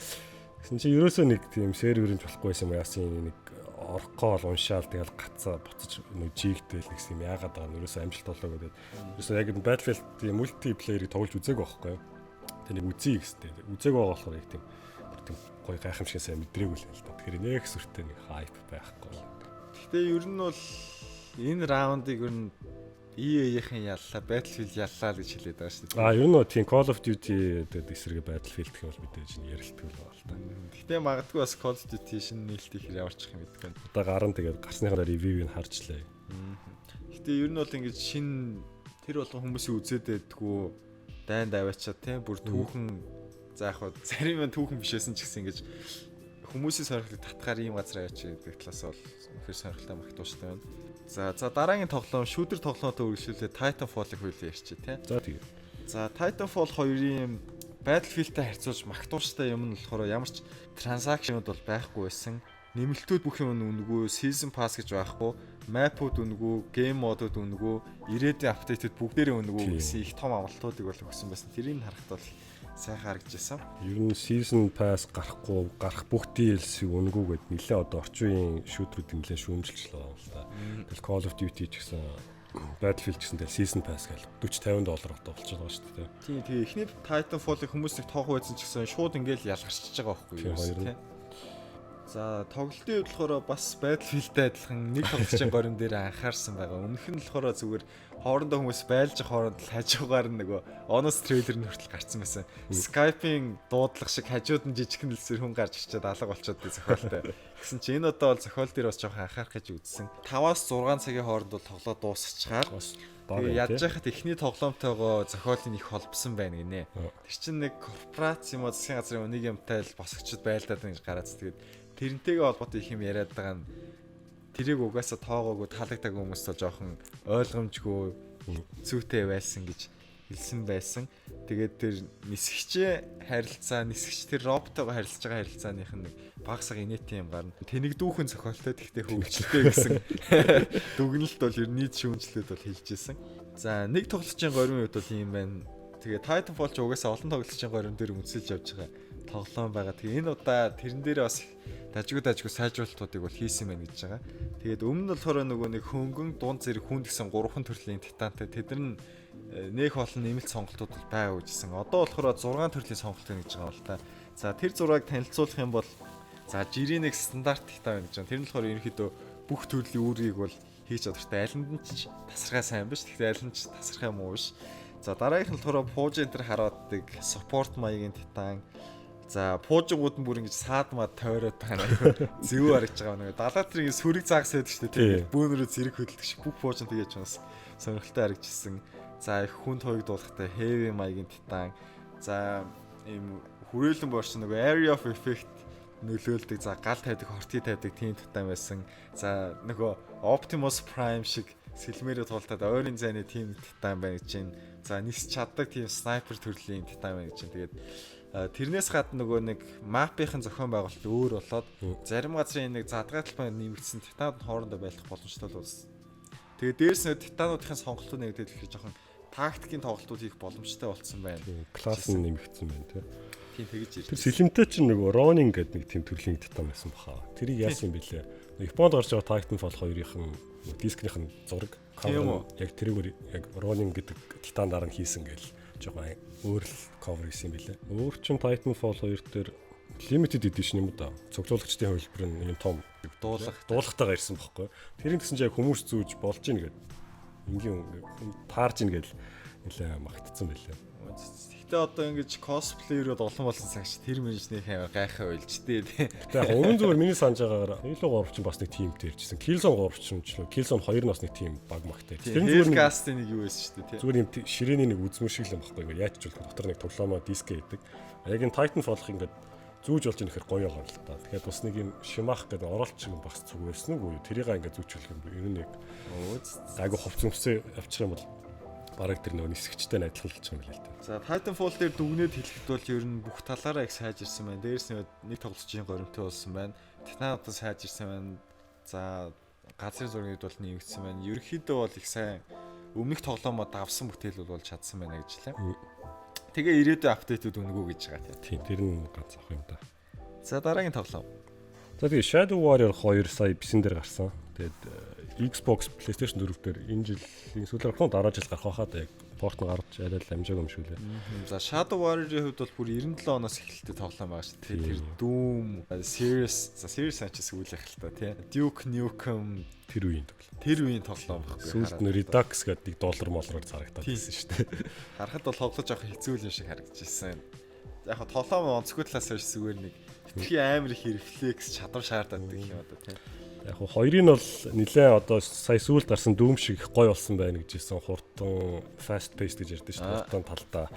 Гэсэн чи ерөөсөө нэг тийм серверинж болохгүй байсан юм яасан нэг орхоо уншаал тэгэл гацаа буцаж нөө жигтэл нэгс юм яагаад байгаа нь ерөөсөө амжилт болоо гэдэг. Ерөөсөө яг энэ Battlefield-ийн мультиплеерийг тоглож үзээгүй байхгүй юу? Тэг нэг үзье гэстэй. Үзээгүй байгаа болохоор яг тийм гоё гайхамшиг сайн мэдрээгүй л л та. Тэгэхээр нэг сүртэй нэг хайп байхгүй. Гэхдээ ер нь бол энэ раундыг ер нь EA-ийн яллаа, Battlefield яллаа гэж хэлээд байгаа шүү дээ. Ер нь тийм Call of Duty дээр эсрэгээ Battlefield гэх юм бол мэдээж ярилтгүй л байна л та. Гэхдээ магадгүй бас Call of Duty шинэ нээлттэй хэр яварчих юм гэдэггүй. Одоо гарan тэгээд гарсныхаараа ревюг нь харжлаа. Гэхдээ ер нь бол ингэж шинэ тэр болгон хүмүүсийн үзээд байдгүй дайнд аваачаа тийм бүр түүхэн заах ба зарим нь түүхэн бишээсэн ч гэсэн ингэж хүмүүсийн сонирхлыг татгаар ийм газар аваач гэдэг талаас бол үнэхээр сонирхолтой магтууштай байна. За дараагийн тоглоом шүүдэр тоглоомтой үргэлжлүүлээ Titanfall-ыг хуулиа ярьчих тий. За тийм. За Titanfall 2-ийн Battlefield-тай харьцуулж магтууштай юм нь болохоор ямар ч транзакшнуд бол байхгүй байсан. Нэмэлтүүд бүх юм үнэгүй, season pass гэж байхгүй, map-ууд үнэгүй, game mode-ууд үнэгүй, ирээдүйн апдейтүүд бүгдээрээ үнэгүй гэсэн их том амралтуудыг бол өгсөн байсан. Тэрийг харахад бол сайхан харагдчихсан. Ер нь season pass гарах бүх DLC-г үнэгүй гэд нэлээ одоо орчин үеийн шүүтрүүд нэлээ шүүмжилж байгаа юм л та. Тэгэл Call of Duty ч гэсэн Battlefield гэсэн тэгэл season pass гэл $40-50 одоо болчиход байгаа шүү дээ. Тийм эхний Titanfall-ыг хүмүүс нэг тоох байсан ч гэсэн шууд ингээл ялгарчиж байгаа байхгүй юу тийм. За тоглолтын үед болохоор бас Battlefield-тэй адилхан нэг тоглолтын горим дээр анхаарсан байгаа. Өмнөх нь болохоор зүгээр хоорондоо хүмүүс байлж хооронд л хажуугаар нөгөө honest trailer нь хүртэл гарсан байсан. Skype-ийн дуудлага шиг хажууд нь жижигхэн дэлсэр хүн гарч ирчээд алга болчиход би зохиолтой. Гэсэн чи энэ удаа бол зохиол дээр бас жоохон анхаарах гэж үзсэн. 5-аас 6 цагийн хооронд бол тоглоод дуусчихаар тэгээ ядж байхад эхний тоглоомтойгоо зохиолын их холбосон байна гинэ. Тэр чинь нэг корпорац юм уу засгийн газрын нэг юмтай л босгочд байлдаад гэж гараад тэгээд тэрнтэйгээ холбоотой их юм яриад байгаа нь тэрийг угаасаа тоогоогүй таалагддаг хүмүүс бол жоохон ойлгомжгүй зүйтэй байсан гэж хэлсэн байсан. Тэгээд тэр нисгчээ харилцаа, нисгч тэр роботойгоо харилцаж байгаа харилцааных нь багсаг инээтэй юм гарна. Тэнийг дүүхэн зохиолтой тэгтээ хөгжөлтэй гэсэн дүгнэлт бол ер нь нийт шүүмжлэлд бол хэлжсэн. За нэг тоглолтын горийн үед бол юм байна. Тэгээд Titanfall ч угаасаа олон тоглолтын горийн дээр үнэлж явж байгаа тоглоом байгаа. Тэгээ энэ удаа тэрэн дээр бас дажгүй сайжруулалтуудыг бол хийсэн байна гэж байгаа. Тэгээд өмнө нь болохоор нөгөө нэг хөнгөн дунд зэрэг хүн гэсэн 3 төрлийн титантай тэд нар нөх олон нэмэлт сонголтууд бол байгаа гэжсэн. Одоо болохоор 6 төрлийн сонголт байна гэж байгаа бол та. За тэр 6-ыг танилцуулах юм бол за жирийн нэг стандарт титан байна гэж байна. Тэр нь болохоор ерөнхийдөө бүх төрлийн үүргийг бол хийж чадвартай. Алинд нь ч тасархай сайн биш. Тэгэхээр аль нь ч тасархай муу биш. За дараагийнх нь болохоор пууж энтер хараадаг support маягийн титан. За пуужгууд нь бүр ингэж саадмаа тойроод байгаа. Зэв харагдаж байгаа нэг 70 тэрийн сүрэг заагс байдаг шүү дээ. Бөөнөрөө зэрэг хөдөлдөг шиг бүх пууж нь тэгэж бас сонирхолтой харагдчихсан. За их хүнд хоёрыг дуулахтай heavy маягийн титан. За ийм хүрээлэн борч нөгөө area of effect нөлөөлдөг. За гал тавьдаг, хортий тавьдаг тийм титан байсан. За нөгөө Optimus Prime шиг сэлмээрээ туултаад ойрын зайны тийм титан байна гэж байна. За нис чаддаг тийм снайпер төрлийн титан байна гэж байна. Тэгээд тэрнээс гадна нөгөө нэг мапын зохион байгуулалт өөр болоод зарим газрын нэг задгай талбай нэмэгдсэн титанууд хоорондоо байх боломжтой болсон. Тэгээд дээрс нь титануудын сонголтууд нэгдээд их жоохон тактикийн тоглолтууд хийх боломжтой болсон байна. Класс нь нэмэгдсэн байна тийм тэгэж ирсэн. Тэр сэлэмтэй чинь нөгөө Ronin гэдэг нэг тийм төрлийн титан байсан баха. Тэрийг яасан юм бэлээ. Японд гарч байгаа Titanfall 2-ын дискнийхэн зураг cover яг тэрүүгээр яг Ronin гэдэг титан дараа нь хийсэн гэл жоохон өөр л cover хийсэн юм бэлээ. Өөр чин Titanfall 2 дээр limited edition юм да. Цогцолгочдын хөлбөр нь юм том дуулахтайгаа ирсэн бохоггүй. Тэрийн гэсэн чинь яг хүмүүс зүүж болж ийн гэдэг. Ингийн таарж ийн гэдэл нэлээ магтцсан байлээ. Гэтэ одоо ингэж cosplayer-ууд олон болсон цагч тэр мэнжнийх амар гайхаа ойлж дээ. Яг өмнө зүгээр миний санаж байгаагаар Halo 3 ч бас нэг тимтэй иржсэн. Killzone 3 ч юм ч лөө. Killzone 2 нас нэг тим баг магтай. Тэр зүгээр кастын нэг юу байсан шүү дээ. Зүгээр юм ширээний нэг үзмэр шиг л юм баггүй. Ингээд яаж ч болох дотор нэг тоглоомоо диск хийдэг. Яг энэ Titanfall-ыг ингээд зүүж болж ирэхээр гоё байгаа л та. Тэгэхээр бас нэг юм шимах гэдэг оролт шиг бас зүг байсан уу? Тэрийг ингээд зүүжүүлэх юм ер нь нэг айгу ховц өмсөө авчих юм бол бараг тэр нөгөө нисгчтэй адилхан болчих юм билээ л дээ. За Titanfall дээр дүгнээд хэлэхэд бол ер нь бүх талаараа их сайжирсан байна. Дээрс нь нэг тоглолтын горимтой болсон байна. Титануудаа сайжирсан байна. За газрын зургийг бол нэмэгдсэн байна. Ерөнхийдөө бол их сайн өмнөх тоглоомод давсан бүтээл болж чадсан байна гэж хэлээ. Тэгээ ирээдүйн апдейтүүд өнгөө гэж байгаа тийм. Тэр нь ганц ах юм да. За дараагийн тоглоом. За тэгээ Shadow Warrior 2 сая 9 дээр гарсан. Тэгээд Xbox, PlayStation 4 дээр энэ жилийн сүүлээр дараа жил гарах байхад яг порт нь гарч арай л амжаагүй юм шүү лээ. За Shadow Warrior-ийн хувьд бол бүр 97 оноос эхэлтэй тоглоом байгаа шүү дээ. Тэр Doom, Series анч сүүлийнх л та тий. Duke Nukem тэр үеийн тоглоом. Тэр үеийн тоглоом байхгүй. Сүүлд нь Redux гэдэг $1 зарагдаад байсан шүү дээ. Харахад бол тоглож явах хэцүү юм шиг харагдчихсан. Яг нь тоглоом онцгой талаас нь зүгээр нэг хитрхи амар их рефлекс чадвар шаарддаг юм одоо тий. Яг хоёрын бол нэлээ одоо сая сүүлд гарсан Doom шиг гоё болсон байна гэж хэлсэн. Хурдан fast paced гэж ярьдэн шүү дээ. Хурдан талдаа.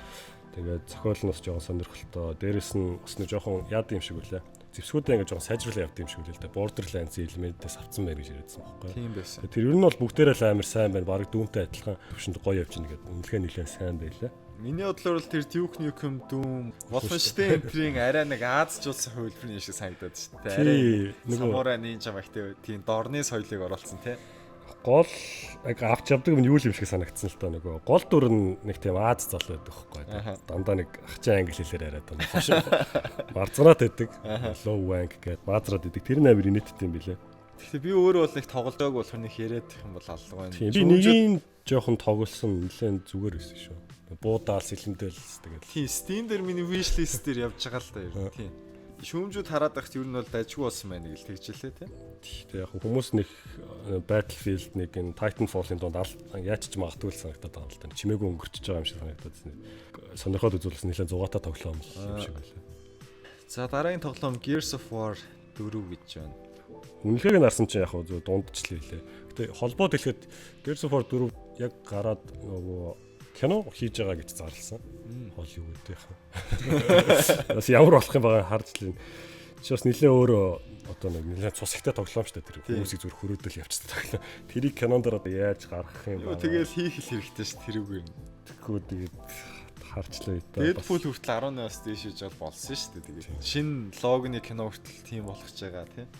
Тэгээд зохиол нь бас жоохон сонирхолтой. Дээрэс нь бас нэг жоохон яад юм шиг үлээ. Зэвсгүүдээ ингээд жоохон сайжруулаад явд юм шиг үлээ л дээ. Borderlands элементээс авцсан байна гэж яриадсан байхгүй. Тийм байсан. Тэр ер нь бол бүгдээрээ л амар сайн байна. Бараг Doom-тай адилхан төвшөнд гоё явж байна гэдэг. Үнэлгээ нэлээ сайн байлаа. Миний бодлоор л тэр Duke Nukem Doom Wolfenstein энтрийн арай нэг Азжуулсан хөлбөр юм шиг санагдаад шүү дээ. Арай Samurai Ninja багтай тийм дорны соёлыг оруулсан тий. Гол яг авч явдаг юм юу юм шиг санагдсан л та нөгөө гол дүр нь нэг тийм Аз зол байдаг байхгүй. Дандаа нэг ахчаа англи хэлээр яриад байна. Барзраад байдаг. Low rank гэдэг баазраад байдаг. Тэр нь амар инээдтэй юм билэ. Тэгэхээр би өөрөө бол нэг тоглодог болохоор нэг яриад их юм бол алга байна. Би нэгийн жоохон тоглосон нэлээд зүгээр байсан шүү. Буудаал сэлэмдэл тэгэл. Тийм Steam дээр миний wish list дээр явж байгаа л да ер нь тийм. шүүмжүүд хараад байхад ер нь бол дажгүй болсон байна гэж тэгжлээ тий. Тэг яг хүмүүс нэг Battlefield нэг энэ Titanfall-ын донд яаж ч магадгүй л санагдаад байгаа л да. Чимээгүй өнгөрчөж байгаа юм шиг санагдаад байна. Сонирхоод үзүүлсэн нэлээд зугаатай тоглоом юм шиг байлаа. За дараагийн тоглоом Gears of War 4 гэж байна. Үнэлгээг нь харсан чинь яг зөв дундчлээ лээ. Гэтэ холбоод хэлэхэд Gears of War 4 яг гараад нөгөө кино хийж байгаа гэж зарласан. Холливуудынхаа. Бас ямар болох юм байгаа харж лээ. Чи бас нэлээ өөрөө одоо нэг нэлээ цусагтай тоглоом шүү дээ тэр хүмүүсийг зүр хөрөөдөл явчихсан тоглоом. Тэрийг кинонд ороод яаж гаргах юм бэ? Тэгэл хийх л хэрэгтэй шүү тэрүүгээр нь. Тэгэхгүй тэгээд харчлаа. Deadpool хүртэл 18-аас дээшэж болсон шүү дээ. Тэгээд шинэ логоны кино хүртэл тийм болох ч байгаа тий.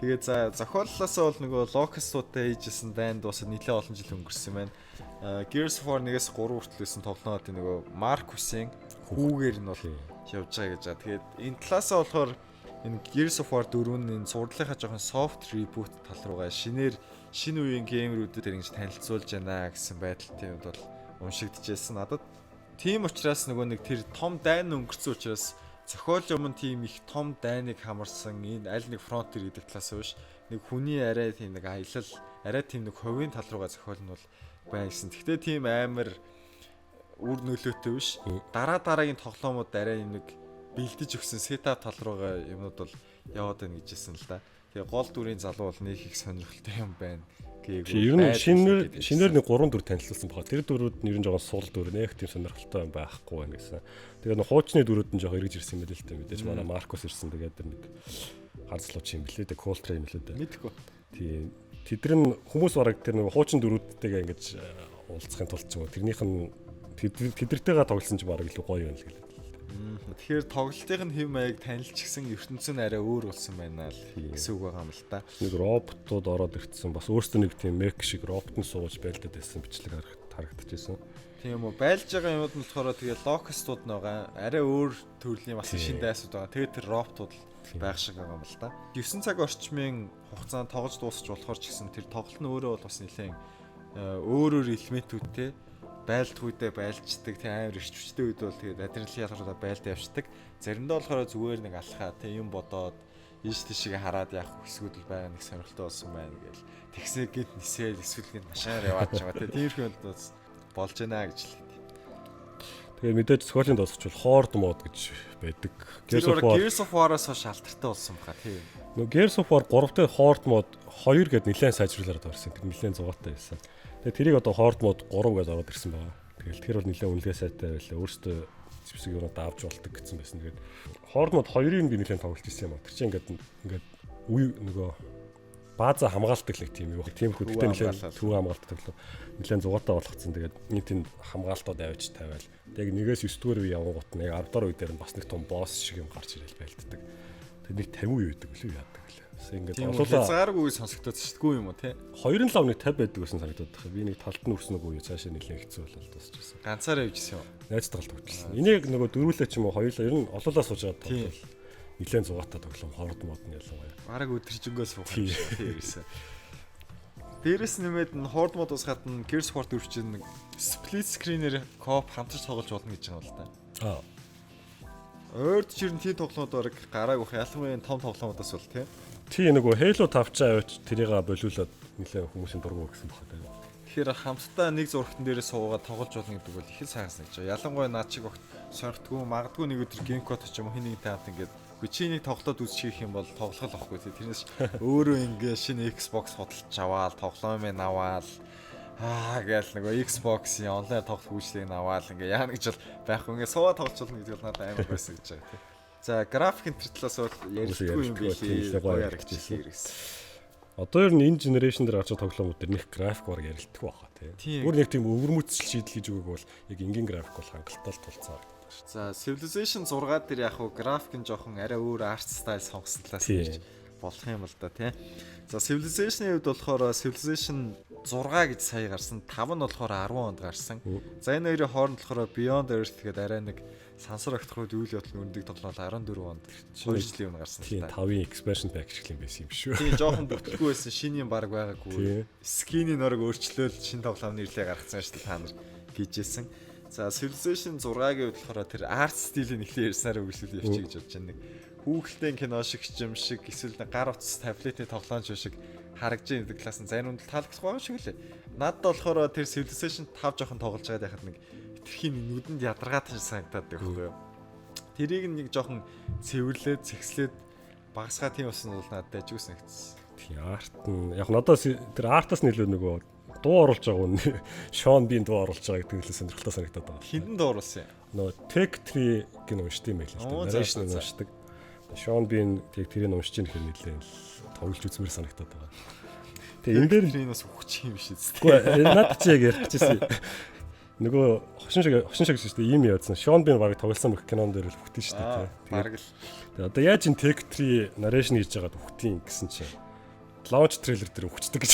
Тэгээд за зохиоллоосоо бол нөгөө Locust-уудтай хийжсэн дайнд бас нэлээ олон жил өнгөрсөн байна. Gears of War 1-ээс 3 хүртэл байсан тоглоомын нөгөө Marcus-ийн хүүгээр нь бол явж байгаа гэж. Тэгээд энэ талаасаа болохоор энэ Gears of War 4-ийн сурдлынхаа жоохон soft reboot тал руугаа шинээр шинэ үеийн геймерүүдэд ингэж танилцуулж байна гэсэн байдалтууд бол уншигдчихсэн. Надад тийм учраас нөгөө нэг тэр том дайн өнгөрсөн учраас зохиолч өмнө тийм их том дайныг хамарсан энэ аль нэг фронтер гэдэг талаас биш нэг хүний арай тийм нэг аялал арай тийм нэг хувийн тал руугаа зохиол нь бол байсан. Гэхдээ тийм амар үр нөлөөтэй биш. Дараагийн тоглоомууд арай нэг бэлдэж өгсөн сетап тал руугаа юмнууд бол яваад байна гэжсэн л да. Тэгээ гол дүрийн залуу бол нэг их сонирхолтой юм байна. Ер нь шинээр нэг 3-4 танилцуулсан байгаа. Тэр дөрүүд нэр нь жоохон сул дүр нэх тийм сонирхолтой юм байхгүй байна гэсэн. Тэгээд нэг хуучны дөрүүд нь жоохон эргэж ирсэн юм байл л дээ. Мэдээж манай Маркус ирсэн. Тэгээд тэр нэг ганцлууч юм блээ дээ. Колтра юм блээ дээ. Мэдгүй. Тийм. Тэдэр нь хүмүүс бараг тэр нэг хуучин дөрүүдтэйгээ ингэж уулзахын тулд ч юм уу. Тэрнийх нь тэдэртэйгээ тоглосон ч бараг илүү гоё юм л гэлээ. Тэгэхээр тоглолтын нь хэв маяг танилчсан ертөнцийн нь арай өөр болсон байна л гэсэн үг байгаа юм л та. Нэг роботууд ороод ирсэн. Бас өөрсдөө нэг тийм мек шиг робот нь сууж байлдаад байсан бичлэг харагдчихсэн. Тийм үү. Байлж байгаа юмуд нь болохоор тэгээ локстууд байгаа. Арай өөр төрлийн бас шинэ дайсууд байгаа. Тэгээ тэр роботууд байх шиг байгаа юм л та. 9 цаг орчмын хугацаанд тоглож дуусч болохоор ч гэсэн тэр тоглолт нь өөрөө бол бас нэлээд өөр элементүүдтэй байлдах үедээ байлждаг тийм амар ирчвчтэй үед бол тэгээд адреналин ялгараа байлдаа явцдаг. Заримдаа болохоор зүгээр нэг алхаа тийм юм бодоод ийш тийшээ хараад явах хэсгүүд л байгаа нэг сонирхолтой болсон байна гээл. Тэгсээ гинт нисээл эсвэл гинт машинаар яваад байгаа тийм тиймэрхүү бас болж байна гэж л. Тэгээд мэдээж зохиолын дуусч бол Horde mode гэж байдаг. Gears of War-аас шалтартай болсон баха тийм. Нөгөө Gears of War 3-т Horde mode 2 гэд нэлээд сайжруулаад орсон. Тэр нэлээд зугаатай байсан. Тэгээ тэрийг одоо Horde mode 3 гэж ороод ирсэн байгаа. Тэгэл тэр бол нэлээд үнэлгээ сайтай байлаа. Өөрөөсөө зэвсэг юу даавж болдог гэсэн байсан. Тэгээд Horde mode 2-ыг би нэлээд тоглож ирсэн юм аа. Тэр чинь ингээд үе нөгөө бааза хамгаалдаг л тийм юу. Тиймэрхүү гэхдээ нэлээд төв хамгаалдаг тоглоо. Нэлээд зугаатай болгоцсон. Тэгээд нэг тийм хамгаалтууд авч тавиал. Яг 1-ээс 9 дугаар үе явангууд нэг 10 дахь үе дээр нь бас нэг том босс шиг юм гарч ирэл байлддаг. Тэгээд нэг 50 үе байдаг үлээ яадаг лээ. Ингээд олуулаа хязгааргүй сонсогдоод шигтгүй юм уу те? 2-7 50 байдаг гэсэн санагдаад байна. Би нэг талд нь өрснөг үе цаашаа нэлээд хэцүү болол дуусчихсан. Ганцаараа явжсэн юм. Найзтайгаа л тоглосон. Энийг нөгөө дөрвөлээ ч юм уу хоёулаа ер нь олуулаа сууж байгаа тоглол. Нэлээд зугаатай тоглоом Horde mode нь ялангуяа. Бараг өдөржингөө суух юм шиг тэрээсээ. Дээрээс нэмээд н Horde mode-оос гадна Gears of War 4 чинь split screen-ээр co-op хамтарч тоглож болно гэж байгаа юм л да. Ойрд чирэн тийм тоглоомод бараг гараагүй ялангуяа том тоглоомодоос бол тийм. Тий нөгөө Halo 5-чаа авч тэрийг болиулаад нэлээд хүмүүсийн дургу гэсэн байна. Тэгэхээр хамтдаа нэг зургатан дээрээ суугаад тоглож болно гэдэг бол их л сайхан санагдаж байна. Ялангуяа наад чиг огт соргтгүй магадгүй нэг өдөр геймкод ч юм уу хин нэг таамт ингээд чи нэг тоглоод үзчих юм бол тоглох л ахгүй тий. Тэрнээс өөрөө ингээ шинэ Xbox худалдаж аваад тоглоом юм аваад гээл нөгөө Xbox-ийн онлайн тоглох үйлчлэгийг аваад ингээ яа нэг жил байхгүй ингээ суугаад тоглож болно гэдэг бол надад амар байсан гэж байгаа тий. За графикын тэр талаас бол ярьхгүй юм билээ. Гоё харагдчихсэн. Одоо ер нь энэ генерашн дээр гарч байгаа тоглоомууд дээр нэг график баг ярилддаг байгаа тийм. Бүр нэг тийм өвөрмөцөл шийдэл гэж үгэг бол яг энгийн график бол хангалттай л тулцсан байна шүү. За Civilization 6 дээр яг хуу график нь жоохон арай өөр арт стайл сонгосон талаас нь болох юм л да тийм. За Civilization-ийн хувьд болохоор Civilization 6 гэж сая гарсан, 5 нь болохоор 10 онд гарсан. За энэ хоёрын хооронд болохоор Beyond Earth гэдэг арай нэг сансар огтход үйл явдал өрнөдөг тоглоом 14 онд 2 жилийн өмнө гарсан л да. 5-ын expansion pack шиг юм байсан юм шүү. Тийм жоохон бүтэлгүй байсан, шинийн баг байгаагүй. Скины нөрөг өөрчлөөл шинэ тоглоомны нэрлээ гаргацсан шүү дээ та нар хийжсэн. За Civilization 6-гийн хувьд болохоор тэр арт стилийн нэхлээ ярьсаар үгүйсэл явчих гэж бодож байна. Нэг хүүхэлдэйн кино шиг юм шиг эсвэл гар утас таблетын тоглоомч шиг харагдж байгаа талаас нь зарим нь таалагдах байгаа шиг лээ. Надад болохоор тэр Civilization 5 жоохон тоглож байгаад яхад нэг хитрхийн нүдэнд ядаргаад санагдаад байхгүй юу. Тэрийг нэг жоохон цэвэрлээд, цэгслээд багасгаа тийм болсон бол надад дайггүй санагдсан. Тийм арт нь яг надад тэр артаас нөлөө нөгөө дуу оруулж байгаа нь Sean Bean дуу оруулж байгаа гэдэг нь сонирхолтой санагдаад байгаа. Хиндэн дуу оруулсан юм. Нөгөө Tech 3 гэн уншдаг юм байл л да. Narration уншдаг. Sean Bean тэрийг уншиж ийн хэр нэлээ тоглож үзмээр санагдаад байгаа. Тэгээ энэ дээр энэ бас хүч юм шиг зү. Үгүй надад чи яг ярьчихсан. Нөгөө хошин шиг шүү дээ ийм яадсан. Sean Bean баг тоглосон бүх кинон дээр л хөхтөн шүү дээ. Бараг л. Тэгээ одоо яаж энэ Tech 3 narration хийж байгаад хөхтийн гэсэн чинь launch trailer дээр хөгчдөг гэж.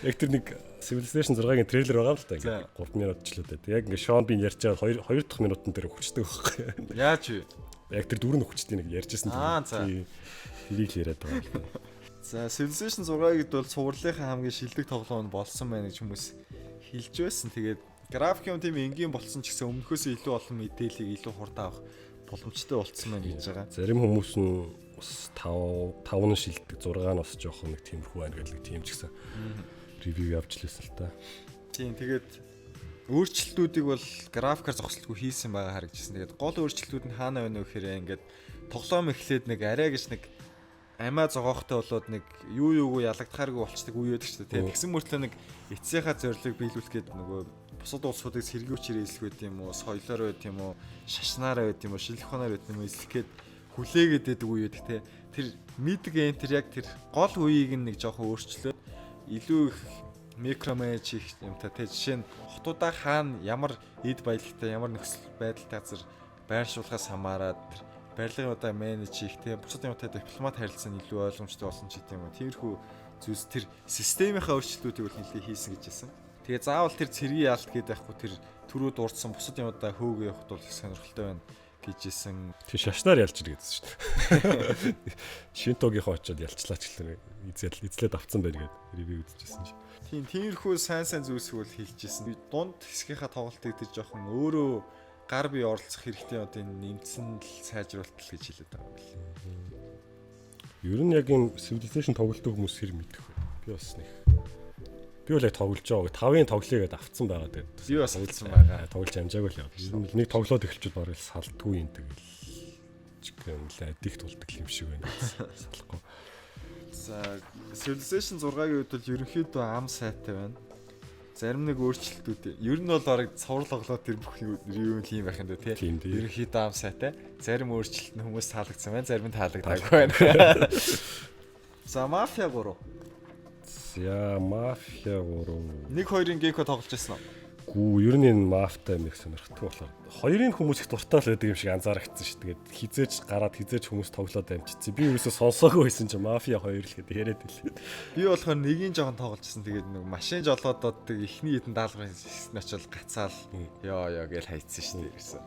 Яг тэр нэг Civilization 6-гийн трейлер байгаа л та ингээ 3 минут ч л үү. Яг ингээ Sean Bean ярьж байгаа 2 дахь минутын дээр хөгчдөг байхгүй. Яаж вэ? Яг тэр дөрөв хөгчдгийг нэг ярьжсэн. Тэрийг л яриад байгаа л та. За Civilization 6-ыг бол цувралынхаа хамгийн шилдэг тоглоом болсон байна гэж хүмүүс хэлж байсан. Тэгээд график юм тийм энгийн болсон ч гэсэн өмнөхөөс илүү олон мэдээллийг илүү хурдан авах боломжтой болцсон байна гэж байгаа. Зарим хүмүүс нь бас 5 нь шилдэг, 6 нь бас жоохон нэг тиймэрхүү байна гэдэг тийм ч гэсэн ревю явж лээсэн л та. Тийм тэгээд өөрчлөлтүүдийг бол графикаар зогсолтгүй хийсэн байгаа харагдчихсан. Тэгээд гол өөрчлөлтүүд нь хаана байна вэ гэхээр ингээд тоглоом эхлээд нэг арай гэж нэг амиа зогоохтой болоод нэг юугүй ялагдахааргүй болчдаг үе байдаг ч тийм. Тэгсэн мөртлөө нэг эцсийнхаа зорилгыг биелүүлэх гээд нөгөө бусад улсуудыг сэргийлчээр эслэх байт юм уу, соёлоор байт юм уу, шашнаар байт юм уу, шинжлэх ухаанаар байт юм уу эслэх гээд хүлээгээд байдаг үе байдаг тийм. Тэр mid game тэр яг тэр гол үеийг нэг жоохон өөрчлөөд илүү их микроменеж хийх юм та тийм. Жишээ нь хотуудаа хаана ямар эд баялагтай, ямар нөхцөл байдалтай газар байршуулахаас хамаарат барилгын удаа менеж хийх тийм бусад юмтай дипломат харилцаа нь илүү ойлгомжтой болсон ч гэдэм юм. Тиймэрхүү зүйлс тэр системийнхаа өөрчлөлтүүдийг бол нэлээд хийсэн гэж хэлсэн. Тэгээ заавал тэр цэргийн яалт гэдэг байхгүй тэр түрүү дурдсан бусад юмудаа хөөгөө явахд бол сонирхолтой байна гэж хэлсэн. Тэр шашнаар ялж ир гэсэн шүү дээ. Шинтогийнхоо очоод ялчлаа ч гэлээ эзлээд авцсан байна гэдэг ревю үзчихсэн чи. Тийм тиймэрхүү сайн зүйлсийг бол хэлжсэн. Дунд хэсгийнхаа тоглолтыг тэр жоохон өөрөө гар бие оролцох хэрэгтэй одоо энэ нэмсэн л сайжруулалт гэж хэлээд байгаа юм. Ер нь яг юм Civilization тоглолтын хүмүүс хэр мэдэх вэ? Би бас нэг би бол яг тоглож байгаа. 5-ын тоглоёгээд авцсан байгаа тэгээд. Би бас хэлсэн байгаа. Тоглож амжаагүй л яа. Нэг тоглоод эхэлчихвэл барыг салтгүй юм тэгэл. Чигэн л аддикт болдог юм шиг байна. Салахгүй. За Civilization 6-гийн үед бол ерөнхийдөө ам сайтай байна. Зарим нэг өөрчлөлтүүд. Ер нь бол барыг цоврал оглоод тэр бүх юм ийм байх юм даа тий. Ерөнхийдөө ам сайтай. Зарим өөрчлөлт нь хүмүүс таалагдсан байна. Зарим нь таалагдаагүй байна. За Mafia 3. За Mafia 3. 1-2-ын геймко тоглож байсан уу? Гүү ер нь энэ Mafia мэх сонирхдаг болохоор. Хоёрын хүмүүс их дуртай л байдаг юм шиг анзаарчихсан шүү. Тэгээд хизээч гараад хизээч хүмүүс тоглоод амжчихсан. Би ерөөсөө сонсоогүй байсан чинь Mafia 2 л гэдэг яриад байлээ. Би болохоор нэгийн жоохон тогложсэн. Тэгээд нэг машин жолоодод ихний хэдэн даалгаврын систем очил гацаал ёо гэж хайцсан шүү дээ ерөөсөө.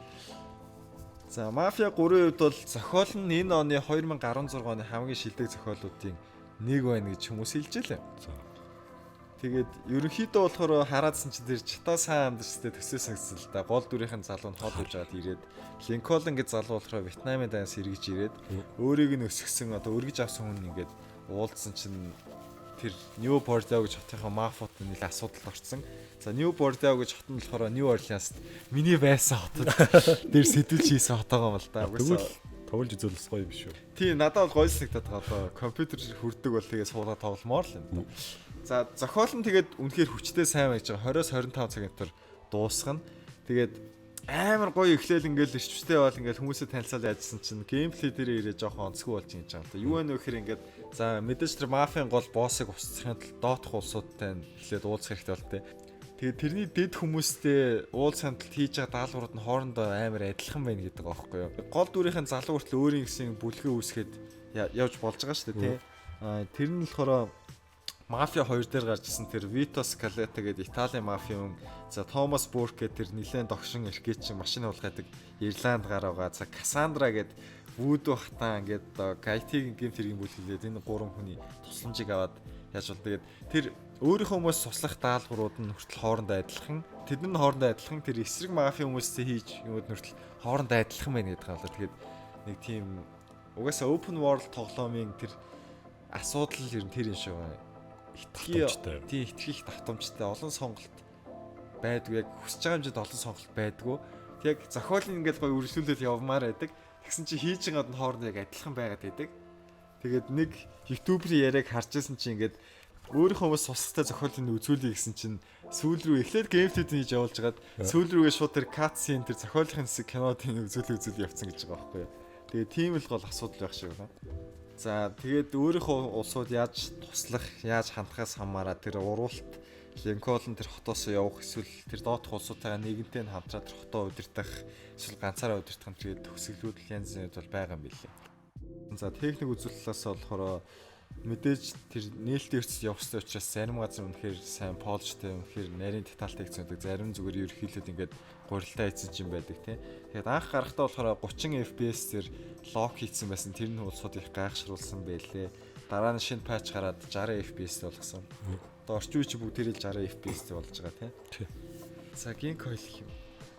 За Mafia 3-ийн хувьд бол зохиол нь энэ оны 2016 оны хамгийн шилдэг зохиолуудын нэг байна гэж хүмүүс хэлж байлаа. Тэгээд ерөнхийдөө болохоор хараадсан чинь тэр чата сайн амдчтэй төсөө сагсал л да. Гол дүрийнхэн залуу нь хол ууж аваад ирээд Линкольн гэж залуу болохоор Вьетнамын дайнаас эргэж ирээд өөрийг нь өсгсөн одоо өргөж авсан хүн ингээд уулзсан чинь тэр New Bordeaux гэж хотынхаа мафиот нэлээд асуудалд орсон. За New Bordeaux гэж хот нь болохоор New Orleans миний байсан хотод дээр сэтэлж хийсэн хотоогоо юм л да. Тоглож үзүүлсэн гоё юм биш үү? Тий, надад бол гоё санагдаад байгаа. Одоо компьютер хүрдэг бол тэгээ суулгаад тогломоор л юм. За зохиол нь тэгээд үнэхээр хүчтэй сайн байж байгаа. 20-25 цагийн дотор дуусгана. Тэгээд амар гоё эхлээл ингээл ирчвчтэй бол ингээл хүмүүсээ танилцал яажсан чинь геймплей дээр ирээ жоохон онцгүй болж юм чам. Юу вэ нөхөр ингээд за мэдээж тэр мафийн гол боссыг устсахын тулд доотх улсуудтай эхлээд уулзах хэрэгтэй бол тээ. Тэгээд тэрний дэд хүмүүстэй уулзахын тулд хийж байгаа даалгаврууд нь хоорондоо амар адилхан байна гэдэг байгаа байхгүй юу. Гол дүрийнхэн залуу хүртэл өөрийн гэсэн бүлгээ үүсгээд явж болж байгаа шүү дээ тий. Тэр нь болохоор Mafia 2 дээр гарч ирсэн тэр Vito Scaletta гэдэг Италийн мафиун, за Thomas Burke гэдэг тэр нэлээд догшин эрхээч машин хулгайдаг Ирланд гараагаа, за Cassandra гэдэг Voodoo хатан гэдэг IT-ийн гейм тэргийн бүлгэлээд энэ гурван хүний тусламжийг аваад яаж бол тэгээд тэр өөрийнхөө хүмүүс суслах даалгаврууд нь хүртэл хоорондоо адилхан. Тэдний хоорондоо адилхан тэр эсрэг мафиа хүмүүстэй хийж юмуд нь хүртэл хоорондоо адилхан байна гэдэг хаалаа. Тэгээд нэг тийм угаасаа open world тоглоомын тэр асуудал ер нь тэр юм шиг байна. Итгэх давтамжтай олон сонголт байдгүй, яг хүсэж байгаа хэмжээнд олон сонголт байдгүй. Яг зохиолын ингээд гоё үргэлжлүүлэл явмаар байдаг. Тэгсэн чи хийж байгаад нь хооронд яг адилхан байгаад байдаг. Тэгээд нэг YouTube-ийн яриаг харж байсан чи ингээд өөрийнхөө хүмүүс сусалтай зохиолын үзүүлэе гэсэн чинь сүүл рүү эхлээд геймплейд хийж явуулж хагаад сүүл рүүгээ шууд тэр cutscene тэр зохиолын хэсэг кинодын үзүүлэл явцсан гэж байгаа байхгүй юу. Тэгээд тийм л гол асуудал байх шиг байна. За тэгээд өөрийнхөө улсууд яаж туслах, яаж хандхаас хамаараа тэр уралт Линкольн тэр хотоос явах эсвэл тэр доотх улсуудтайгаа нэгэнтээ хамтраад тэр хотоо удирдах эсвэл ганцаараа удирдах юм тэгээд төгсгөлүүд янз бүрд бол байгаа юм билээ. За техник үзүүлэлтээс болохоор мэдээж тэр нээлттэй эрсдэл явахстай учраас зарим газар үнэхээр сайн полжтэй, үнэхээр нарийн детальтай хэвчээдэг, зарим зүгээр ерөнхийдөө ингээд гурилтай хийсэн юм байдаг тийм. Тэгээд анх гарахтаа болохоор 30 FPS тэр лок хийсэн байсан. Тэр нь улсууд их гайхшруулсан байлээ. Дараа нь шинэ патч гараад 60 FPS болгосон. Одоо орчин үеч бүгдээрээ 60 FPS болж байгаа тийм. За гинк хэлэх юм.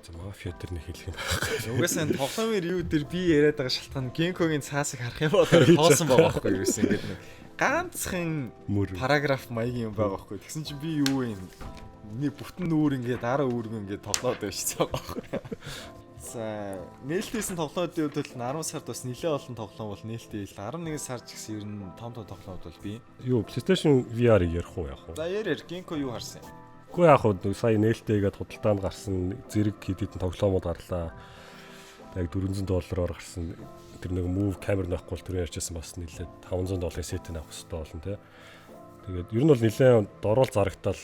За мафиа дээр нэг хэлэх юм байна. Угаасаа тоглоомын ревю дээр би яриад байгаа шалтгаан гинкогийн цаасыг харах юм бол тоосон байгаа байхгүй юу гэсэн ингээд нэг ганцхан параграф маягийн юм байгаа байхгүй. Тэгсэн чинь би юу вэ? Нэг бүтэн нүүр ингээд араа үүргэн ингээд тоглоод байшсан байгаа байхгүй. За нээлттэйсэн тоглоомын хувьд бол 10 сард бас нэлээд олон тоглоом бол нээлттэй ил 11 сар ч гэсэн ер нь том тоглоомд бол би юу PlayStation VR-ыг ярих уу яах вэ? За ярээр гинко юу харсан юм? Үгүй яг хөө сая нээлттэйгээд худалдаанд гарсан зэрэг хэд хэдэн тоглоомод гарлаа. Яг $400 гарсан. Тэр нэг move камер нахгүй бол тэр ярьжсэн бас нэлээд $500 сетийг авах хэрэгтэй болно тий. Тэгээд ер нь бол нэлээд дорол зарагтаал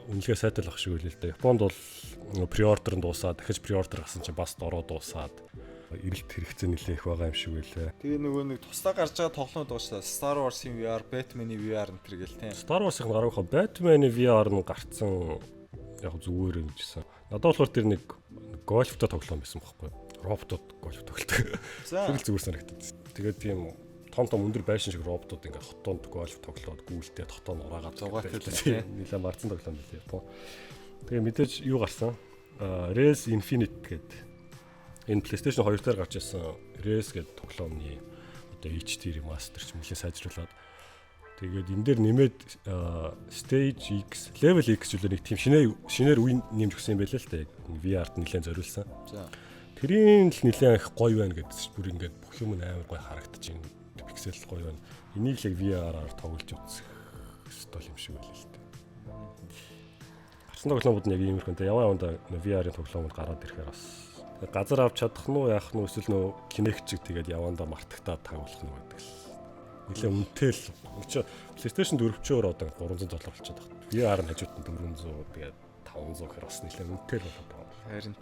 үнэлгээ сайтай л ах шиг үлээ л дээ. Японд бол pre-order нь дуусаад дахиж pre-order гасан чинь бас дороо дуусаад эрэлт хэрэгцээ нэлээ их байгаа юм шиг үлээ. Тэгээ нөгөө нэг тусдаа гарч байгаа тоглоомод байгаа шүү дээ. Star Wars-ийн VR, Batman-ийн VR энэ төр гэл тийм. Star Wars-ийн гаргах Batman-ийн VR нь гарцсан яг зүгээр юм жисэн. Надад болохоор тэр нэг гольфтой тоглоом байсан байхгүй юу? Роботууд гольф тоглодог. Тэр л зүгээр санагдаад. Тэгээд тийм том өндөр байшин шиг роботууд ингээд хотоонд гольф тоглоод гүйлтээд хотоо нураагаад зугаатай тийм. Нилээ марцсан тоглоом билээ Япон. Тэгээ мэдээж юу гарсан? Race Infinite гэдэг энэ PlayStation 2 дээр гарч ирсэн Race гэдэг тоглоомны одоо HD remaster ч мөлий сайжруулад тэгээд энэ дээр нэмээд Stage X, Level X зүйлээ нэг тийм шинээр үе нэмж өгсөн юм байлаа л та яг VR-т нэлээд зориулсан. За. Тэрийн л нэлээд их гоё байна гэдэж бүр ингээд бүх юм амар гоё харагдаж байна. Pixel гоё байна. Энийг л яг VR-аар тоглож үзэх стол юм шиг байлаа л та. Гарсан тоглоомууд нь яг ийм их үнтэй яванда VR-ын тоглоомууд гараад ирэхээр бас газар авч чадах нь уу яах нь эсвэл нөө Kinect чиг тэгээд явандаа мартагтаад тагуулах нь байдаг л. Нилээ үнэтэй л. PlayStation 4 ч өөр одоо $300 болчиход байна. VR нь хажууд нь $400 тэгээд $500 гэхээр бас нилээ үнэтэй л болоод байгаа. Харин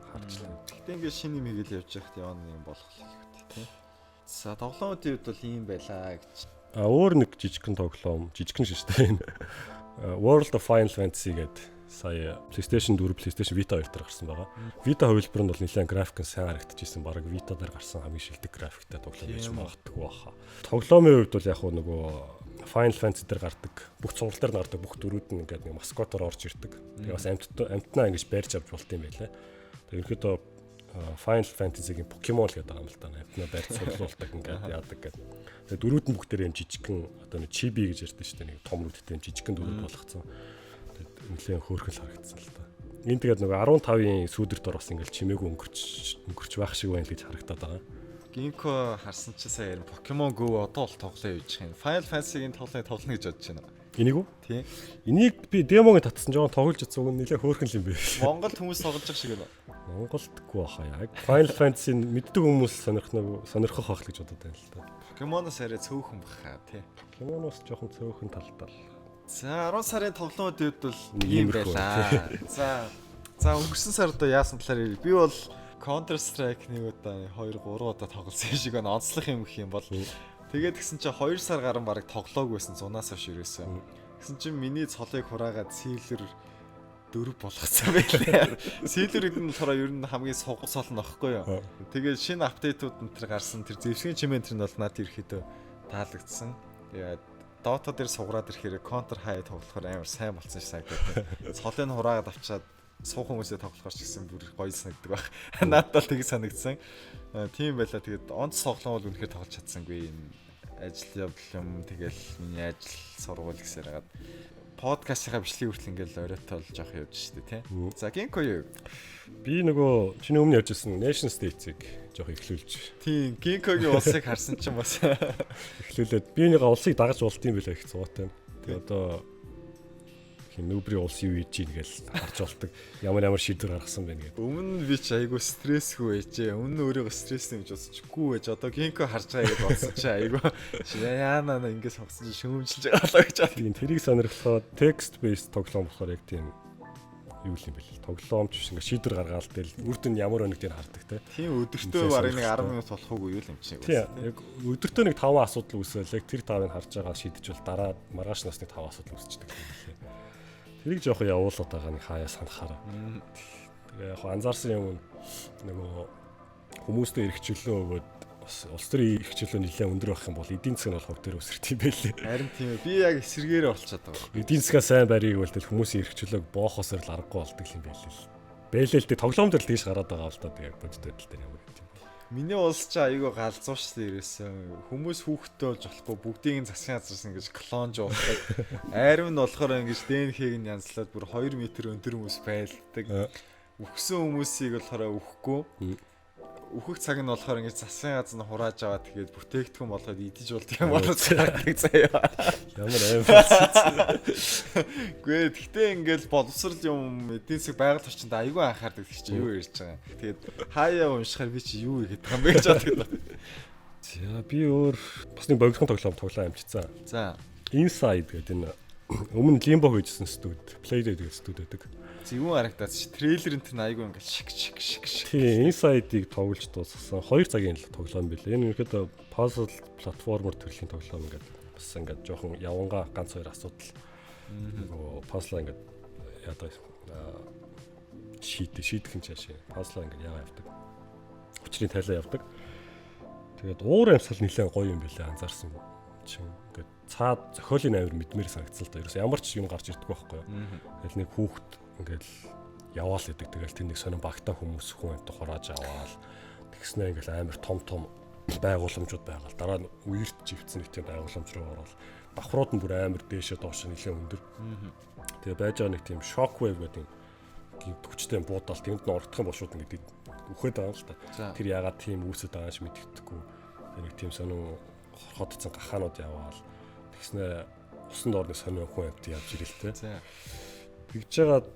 харжлаа. Гэхдээ ингээд шинэ юм хийгээл явж байхад явна юм болох л хэрэгтэй тийм. За тоглоомын хувьд бол ийм байлаа гэж. Өөр нэг жижигхэн тоглоом, жижигхэн шүү дээ. World of Final Fantasy гэдэг сая PlayStation 4, PlayStation Vita 2 дээр гарсан байгаа. Vita хувилбар нь бол нэлээд график нь сайн харагдчихсэн. Бараг Vita дээр гарсан хамгийн шилдэг графиктай тоглоом байж магадгүй баха. Тоглоомын хувьд бол яг нөгөө Final Fantasy дээр гардаг, бүх цуврал дээр гардаг бүх дөрүүд нь ингээд нэг маскотоор орж ирдэг. Тэгээ бас амтнаа ингэж байрж авч болт юм байлаа. Тэгээ ерөнхийдөө Final Fantasy-гийн Pokemon л гэдэг юм л да. Амтнаа байрж цуглуулдаг ингээд яадаг гэдэг. Тэгээ дөрүүд нь бүгдээр юм жижигхэн одоо нэг chibi гэж ярьдаг шүү дээ. Нэг том нүдтэй жижигхэн дөрүүд болгоцсон. Нэлээд хөөрхөл харагдсан л та. Энд тэгээд нөгөө 15-ын сүүдэр дор бас ингээл чимээгүй өнгөрч байх шиг байна гэж харагдаад байгаа. Гинко харсан чи сая Pokemon Go одоо л тоглоё гэж байна. Final Fantasy-гийн тоглоно гэж бодож байна. Энийг үү? Тийм. Энийг би демог татсан жоохон тоглож үзсэн үг нэлээд хөөрхөн юм бэ. Монголд хүмүүс тоглож байгаа шиг байна. Монголдгүй баха яг. Final Fantasy мэддэг хүмүүс сонирхох байх гэж бодод байна л та. Pokemon-оос арай цөөхөн баха тий. Pokemon-оос жоохон цөөхөн талтай. За 10 сарын тоглоомууд дэвд бол ийм байлаа. За өнгөрсөн сард яасан талаар би бол Counter Strike нэг удаа 2 3 удаа тоглосон юм шиг байна. Онцлох юм гэх юм бол тэгээд гисэн чи 2 сар гарan бараг тоглоогүйсэн 100-аас хойш ерөөсөө. Гисэн чи миний цолыг хураагаад Sealer 4 болгоцсон байлаа. Sealer-ийг нь болохоор ер нь хамгийн сугал сол нөхгүй юу. Тэгээд шинэ апдейтууд энэ төр гарсан тэр зэвсгийн чимээ тэр нь бол надад ирэхэд таалагдсан. Тэгээд Dota дээр сугараад ирэхээр Counter High тоглохоор амар сайн болсон ш санагдав. Цолыг хураагаад авчаад суухан хүмүүсээ тоглохоор ч гэсэн бүр гоё санагддаг байх. Надад бол тийг санагдсан. Тийм байла. Тэгээд онц тоглоом бол үнэхээр тоглож чадсангүй юм. Ажил явдал юм. Тэгэл миний ажил сургууль гэсээр хагаад подкастынхаа бичлэгийн хүртэл ингээл оройтой бол жоох явж штэ тий. За Гинко юу? Би нөгөө чиний өмнө ярьжсэн Nation State-ийг жоох эхлүүлж. Тийм Гинкогийн улсыг харсан чинь бас эхлүүлээд би нэг улсыг дагаж болдсон байлаа их зуутай. Тэгээ одоо хин нүүбрийн улс юу хийж ийн гэж харж болдог. Ямар шийдвэр гаргасан бэ гэдэг. Өмнө би ч айгу стрессгүй байжээ. Өмнө өөрийгөө стресстэй гэж бодсохгүй байж. Одоо Гинко харж байгаа гэж бодсон чи айгу. Яана ингэж хогсон чи шүүмжилж байгаа болоо гэж бод. Тийм тэрийг сонирхлоо text based тоглоом болохоор яг тийм юу юм бэл. Тоглоомч биш ингээ шийдвэр гаргаал тэл үр дүн ямар өнөг дээр хардаг те. Тийм өдөртөө барыг нэг 10 минут болохгүй юу юм чинь. Тийм яг өдөртөө нэг 5 асуудал үүсэл яг тэр 5-ыг харж байгаа шийдэж бол дараа маргааш насны 5 асуудал үүсчихдэг юм лээ. Тэрийг жоохон явуулаад байгаа нэг хаяа санахаараа. Тэгээ яг анзаарсан юм нөгөө хүмүүстэй эрхчлөө өгөөд улс төрийн эрхчлөө нэлээд өндөр байх юм бол эдийн засаг нь бол хог дээр өсөрт юм байлээ. Харин тийм ээ. Би яг эсэргээрээ болчиход байгаа. Эдийн засгаа сайн барийг болтол хүмүүсийн эрхчлөөг боохосоор л аргагүй болдог юм байлээ л. Бэлээ л дээ тоглоом дээр л тийш гараад байгаа л да тэгээ бодтой байдал дээр ямар юм. Миний улс ч айгүй галзуу шүү дээ ерөөсөн. Хүмүүс хүүхдтэй болж болохгүй бүгдийг засгийн газраас ингэж клонж уулдаг. Айрам нь болохоор ингэж ДНХ-г нь янзлаад бүр 2 м өндөр хүмүүс байлдаг. Үхсэн хүмүүсийг болохоор үхэхгүй. Үхэх цаг нь болохоор ингэж засгийн газар нь хурааж аваад тэгээд бүтээгдэхүүн болгоод идэж болдог юм болоо цагаадаг заяа. Ямар аим. Гүй тэгтээ ингээл боловсрал юм эдийн засаг байгаль орчинд айгүй анхаардаг гэж юу ярьж байгаа. Тэгээд хаяа уншихаар би чи юу хийх гэдэг юм бэ гэж боддог. За би өөр бас нэг богинохон тоглоом амжицсан. За Inside гэдэг энэ өмнө Limbo хийжсэн студ, Playdead гэдэг студ байдаг. Зэвүүн харагдаад чи трейлер энэ айгүй ингээл шик. Тийм Inside-ийг тоглож дуусгасан. 2 цагийн л тоглоом билээ. Энэ ихэд puzzle платформер төрлийн тоглоом ингээд бас ингээд жоохон явангаа ганц хоёр асуудал. Нөгөө puzzle ингээд яадаг шийдэх юм чааш. Puzzle ингээд яагаад явдаг. Хүчний тайлаа явдаг. Тэгээд уур амьсгал нэлээд гоё юм билээ анзаарсан. Чин ингээд цаад зохиолын авир мэдмээр санагдсан л та. Ерөөс ямар ч юм гарч ирдэг байхгүй юу. Тэгэл нэг хүүхэд ингээл яваал гэдэг. Тэгэл тэр нэг сонин багтаа хүмүүс хүн амт хурааж аваал. Тэгснэ ингээл амар том байгууламжууд байгаа. Дараа нь үерт живцсэн нэг тийм байгууламж руу ороод давхрууд нь бүр амар дээшээ доош нэлээд өндөр. Тэгээ байж байгаа нэг тийм shockwave гэдэг хүчтэй буудаал тэнд нь ордох юм бол шууд ингээд үхээд байгаа л та. Тэр ягаад тийм үүсэж байгаа юм мэддэхгүй. Нэг тийм сонин хорхотцсон гахаанууд яваал. Тэгснэ усанд орны сонин хүн амт явж ирэлтэй. Тэгж жагаад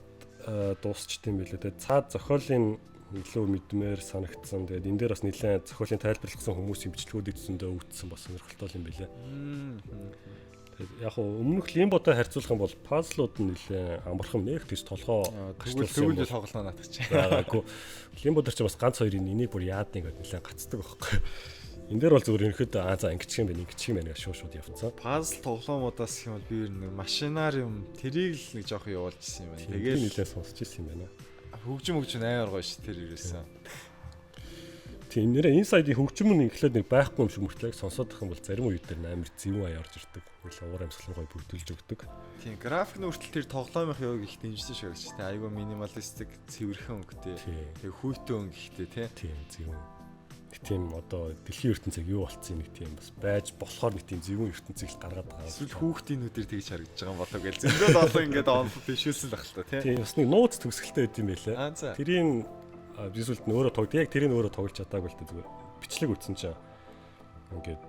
дуусчт юм билээ. Тэгээд цаад зохиолын илүү мэдмээр санагдсан. Тэгээд энэ дээр бас нэлээд зохиолын тайлбарласан хүмүүсийн бичлэгүүдийг зөндөө өвдсөн бас сонирхолтой юм билээ. Тэгээд яг өмнөх Limbo-тай харьцуулах юм бол puzzle-ууд нь нэлээд амархан нэг тийш толгоо тэгвэл тоглоно надад чи. Байгаагүй. Limbo дээр ч бас ганц хоёрын энийг бүр яад нэг нэлээд гацдаг байхгүй. Энд дээр бол зүгээр ерөнхийдөө за ингэчих юм байна гэж шууд явцсан. Puzzle тоглоомудаас юм бол би нэг машинаар юм тэрийг л нэг жоох явуулчихсан юм байна. Тэгээд нэлээд сонсч ирсэн юм байна. Хөгжим амар гоё ш тэр ирсэн. Тийм нэрээ Inside-ийн хөгжим нь ихлээд нэг байхгүй юм шиг мөртлөө сонсоод их юм бол зарим үед дээр амар зэвүүн аяа орж ирдэг. Нэлээд уур амьсгал гоё бүрдүүлж өгдөг. Тийм график нь хүртэл тэр тоглоомын яваг их дэмжсэн шиг гэж тийм айгүй минималистик цэвэрхэн өнгөтэй. Тэгээ хүйтэн өнгөтэй тийм зэвүүн. Тийм одоо дэлхийн ертөнцийг юу болцсон нэг тийм бас байж болохоор нэг тийм зэвүүн ертөнцийг л гаргаад байгаа. Эсвэл хүүхдийн нүдээр тэгж харагдаж байгаа юм болоо гэж зөндөө олон ингээд онлог бишүүлсэн л ахalta тийм бас нэг нууц төгсгөлтэй байд юм байлаа. Тэрийн бисүүлт нь өөрөө тоглож яг тэрийг өөрөө тоглож чадаагүй л дээ зүгээр бичлэг үтсэн чинь ингээд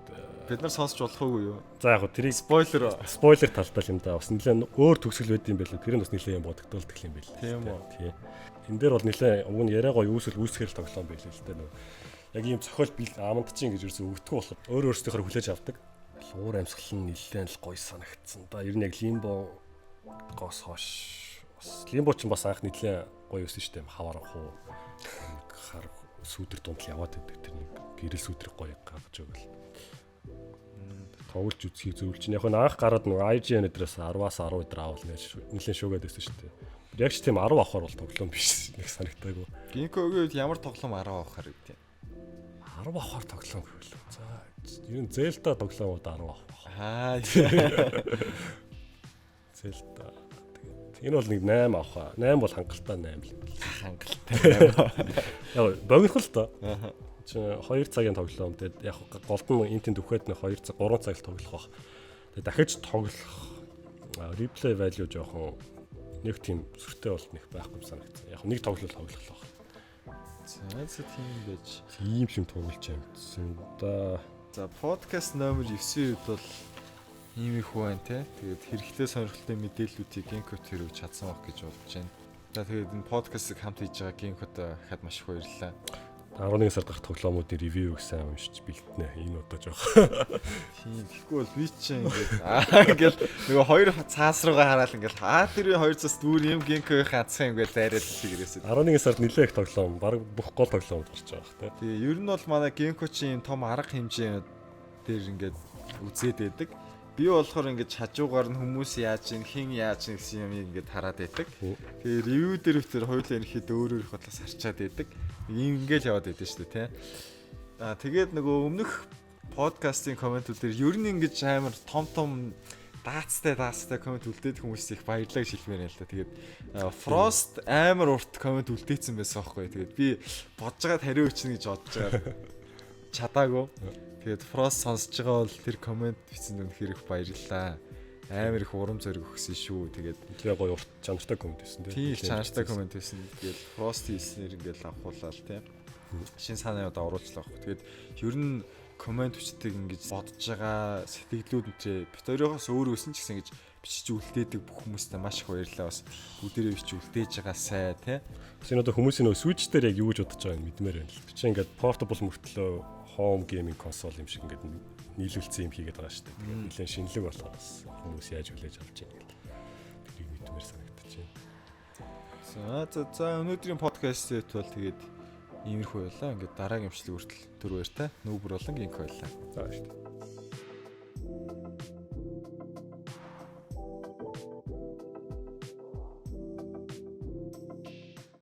бид нар сонсч болох уугүй юу? За яг тэрийг спойлер талдаа юм да. Бас нэлээд өөр төгсгөл байд юм байлаа. Тэр нь бас нэлээд юм бодогдуулдаг юм байлаа. Тийм үү. Тийм. Энэ дээр бол нэлээд уг нь яриа гоё үүсгэл тоглоом байлаа л дээ нөө. Яг ийм зохиол бил аманд чинь гэж ерөөсөө өвдгөө болохоор өөр өөрсдийнхөө хүлээж авдаг. Уур амьсгал нь нэлээд л гоё санагдсан. Да ер нь яг Limbo-гоос хойш бас Limbo ч бас анх нэлээд гоё өссөн шүү дээ. Хавар хуу хар сүүдэр дунд л яваад байдаг. Тэр нэг гэрэл сүүдрийг гоё гаргаж өгөл. Тоглож үзхийг зөвлөж чинь яг нь анх гараад нэг IGN өдрөөс 10-аас 10 өдөр аавал нэлээд шуугаад байсан шүү дээ. Яг ч тийм 10 авахар бол тоглоом биш нэг санагтаагүй. Гинкогийн үед ямар тоглоом 10 авахар гэдэг юм? 10 авахар тоглоом гэвэл. За ер нь Zelda тоглоомууд 10 авах. Аа. Zelda тэгээд Энэ бол нэг 8 авах. 8 бол хангалттай 8 л. Хангалттай. Яг богино л доо. Чи 2 цагийн тоглоом. Тэгээд яг голдон интент өгөхөд нэг 2 цаг 3 цаг л тоглох бах. Тэгээд дахиж тоглох replay value жоохон нэг тийм сүртэй бол нэг байхгүй санагдсан. Яг нэг тоглолоо тоглох. За тийм байж. Тийм юм тоглож юмсан да. За подкаст номер 9-ийн үед бол иймэрхүү байна те. Тэгээд хэрэгтэй сонирхолтой мэдээллүүдийг Genkode хэрэгж чадсан байх гэж бодож байна. За тэгээд энэ подкастыг хамт хийж байгаа Genkode хад маш их баярлалаа. 11 сард гарах тоглоомуудын ревю гэсэн уншиж бэлтнэ. Энэ одоо жоох. Тийм. Тэгэхгүй бол би чинь ингээл нөгөө хоёр цаас руугаа хараад ингээл тэр хоёр цаас дүүр юм Genkode хатсан ингээл дайраад тийгэрээсээ. 11 сард нэлээд их тоглоом, баг бүх гол тоглоомд гарч байгаа бах те. Тэгээ ер нь бол манай Genkode чинь том арга хэмжээ дээр ингээд үзээд байдаг. Би болохоор ингээд хажуугаар нь хүмүүс яаж ийн хэн яаж ийн гэсэн юм ингээд хараад байдаг. Тэгээ ревю дээр өтер хоёулаа ерхэд өөр өөр бодлоос харчаад байдаг. Ийм ингээд яваад байдаг шүү дээ, тий. Тэгээд нөгөө өмнөх подкастын комментүүд дээр ер нь ингээд амар том даацтай коммент үлдээд хүмүүс их баярлаа гэж хэлмээр юм л да. Тэгээд Frost амар урт коммент үлдээсэн байсан байхгүй. Тэгээд би бодож байгаад хариу өчнө гэж бодож байгаа. Чадаагүй. Тэгээд Frost сонсож байгаа бол тэр коммент бичсэн үнэхээр их баярлалаа. Амар их урам зориг өгсөн шүү. Тэгээд тэгээ гоё урт чанартай коммент байсан тийм чанартай коммент байсан. Тэгээд Frost хийснээр ингээл авахуулаа л тийм. Шин санаанд оруулчлаа байхгүй. Тэгээд ер нь коммент бичдэг ингэж бодож байгаа сэтгэлүүд нь бит өөрөөс өөр өсөн ч гэсэн ингэж бичиж үлдээдэг бүх хүмүүстээ маш их баярлалаа. Бас бүгдээрээ бичиж үлдээж байгаа сай тий. Бас энэ одоо хүмүүсийн нөө switch дээр яг юу гэж бодож байгааг нь мэдмээр байна л. Чи ингээд portable мөртлөө home gaming console юм шиг ингээд нийлүүлсэн юм хийгээд байгаа шүү дээ. Тэгээд нэлээд шинэлэг болохоор бас хүмүүс яаж хүлээж авч байгаа юм. Тэрийг мэдмээр санагдаж байна. За өнөөдрийн подкастт бол тэгээд иймэрхүү байлаа. Ингээд дараагийн имчилэг хүртэл түр баяр та. Нүүбэр болон Genkode байлаа. За шүү дээ.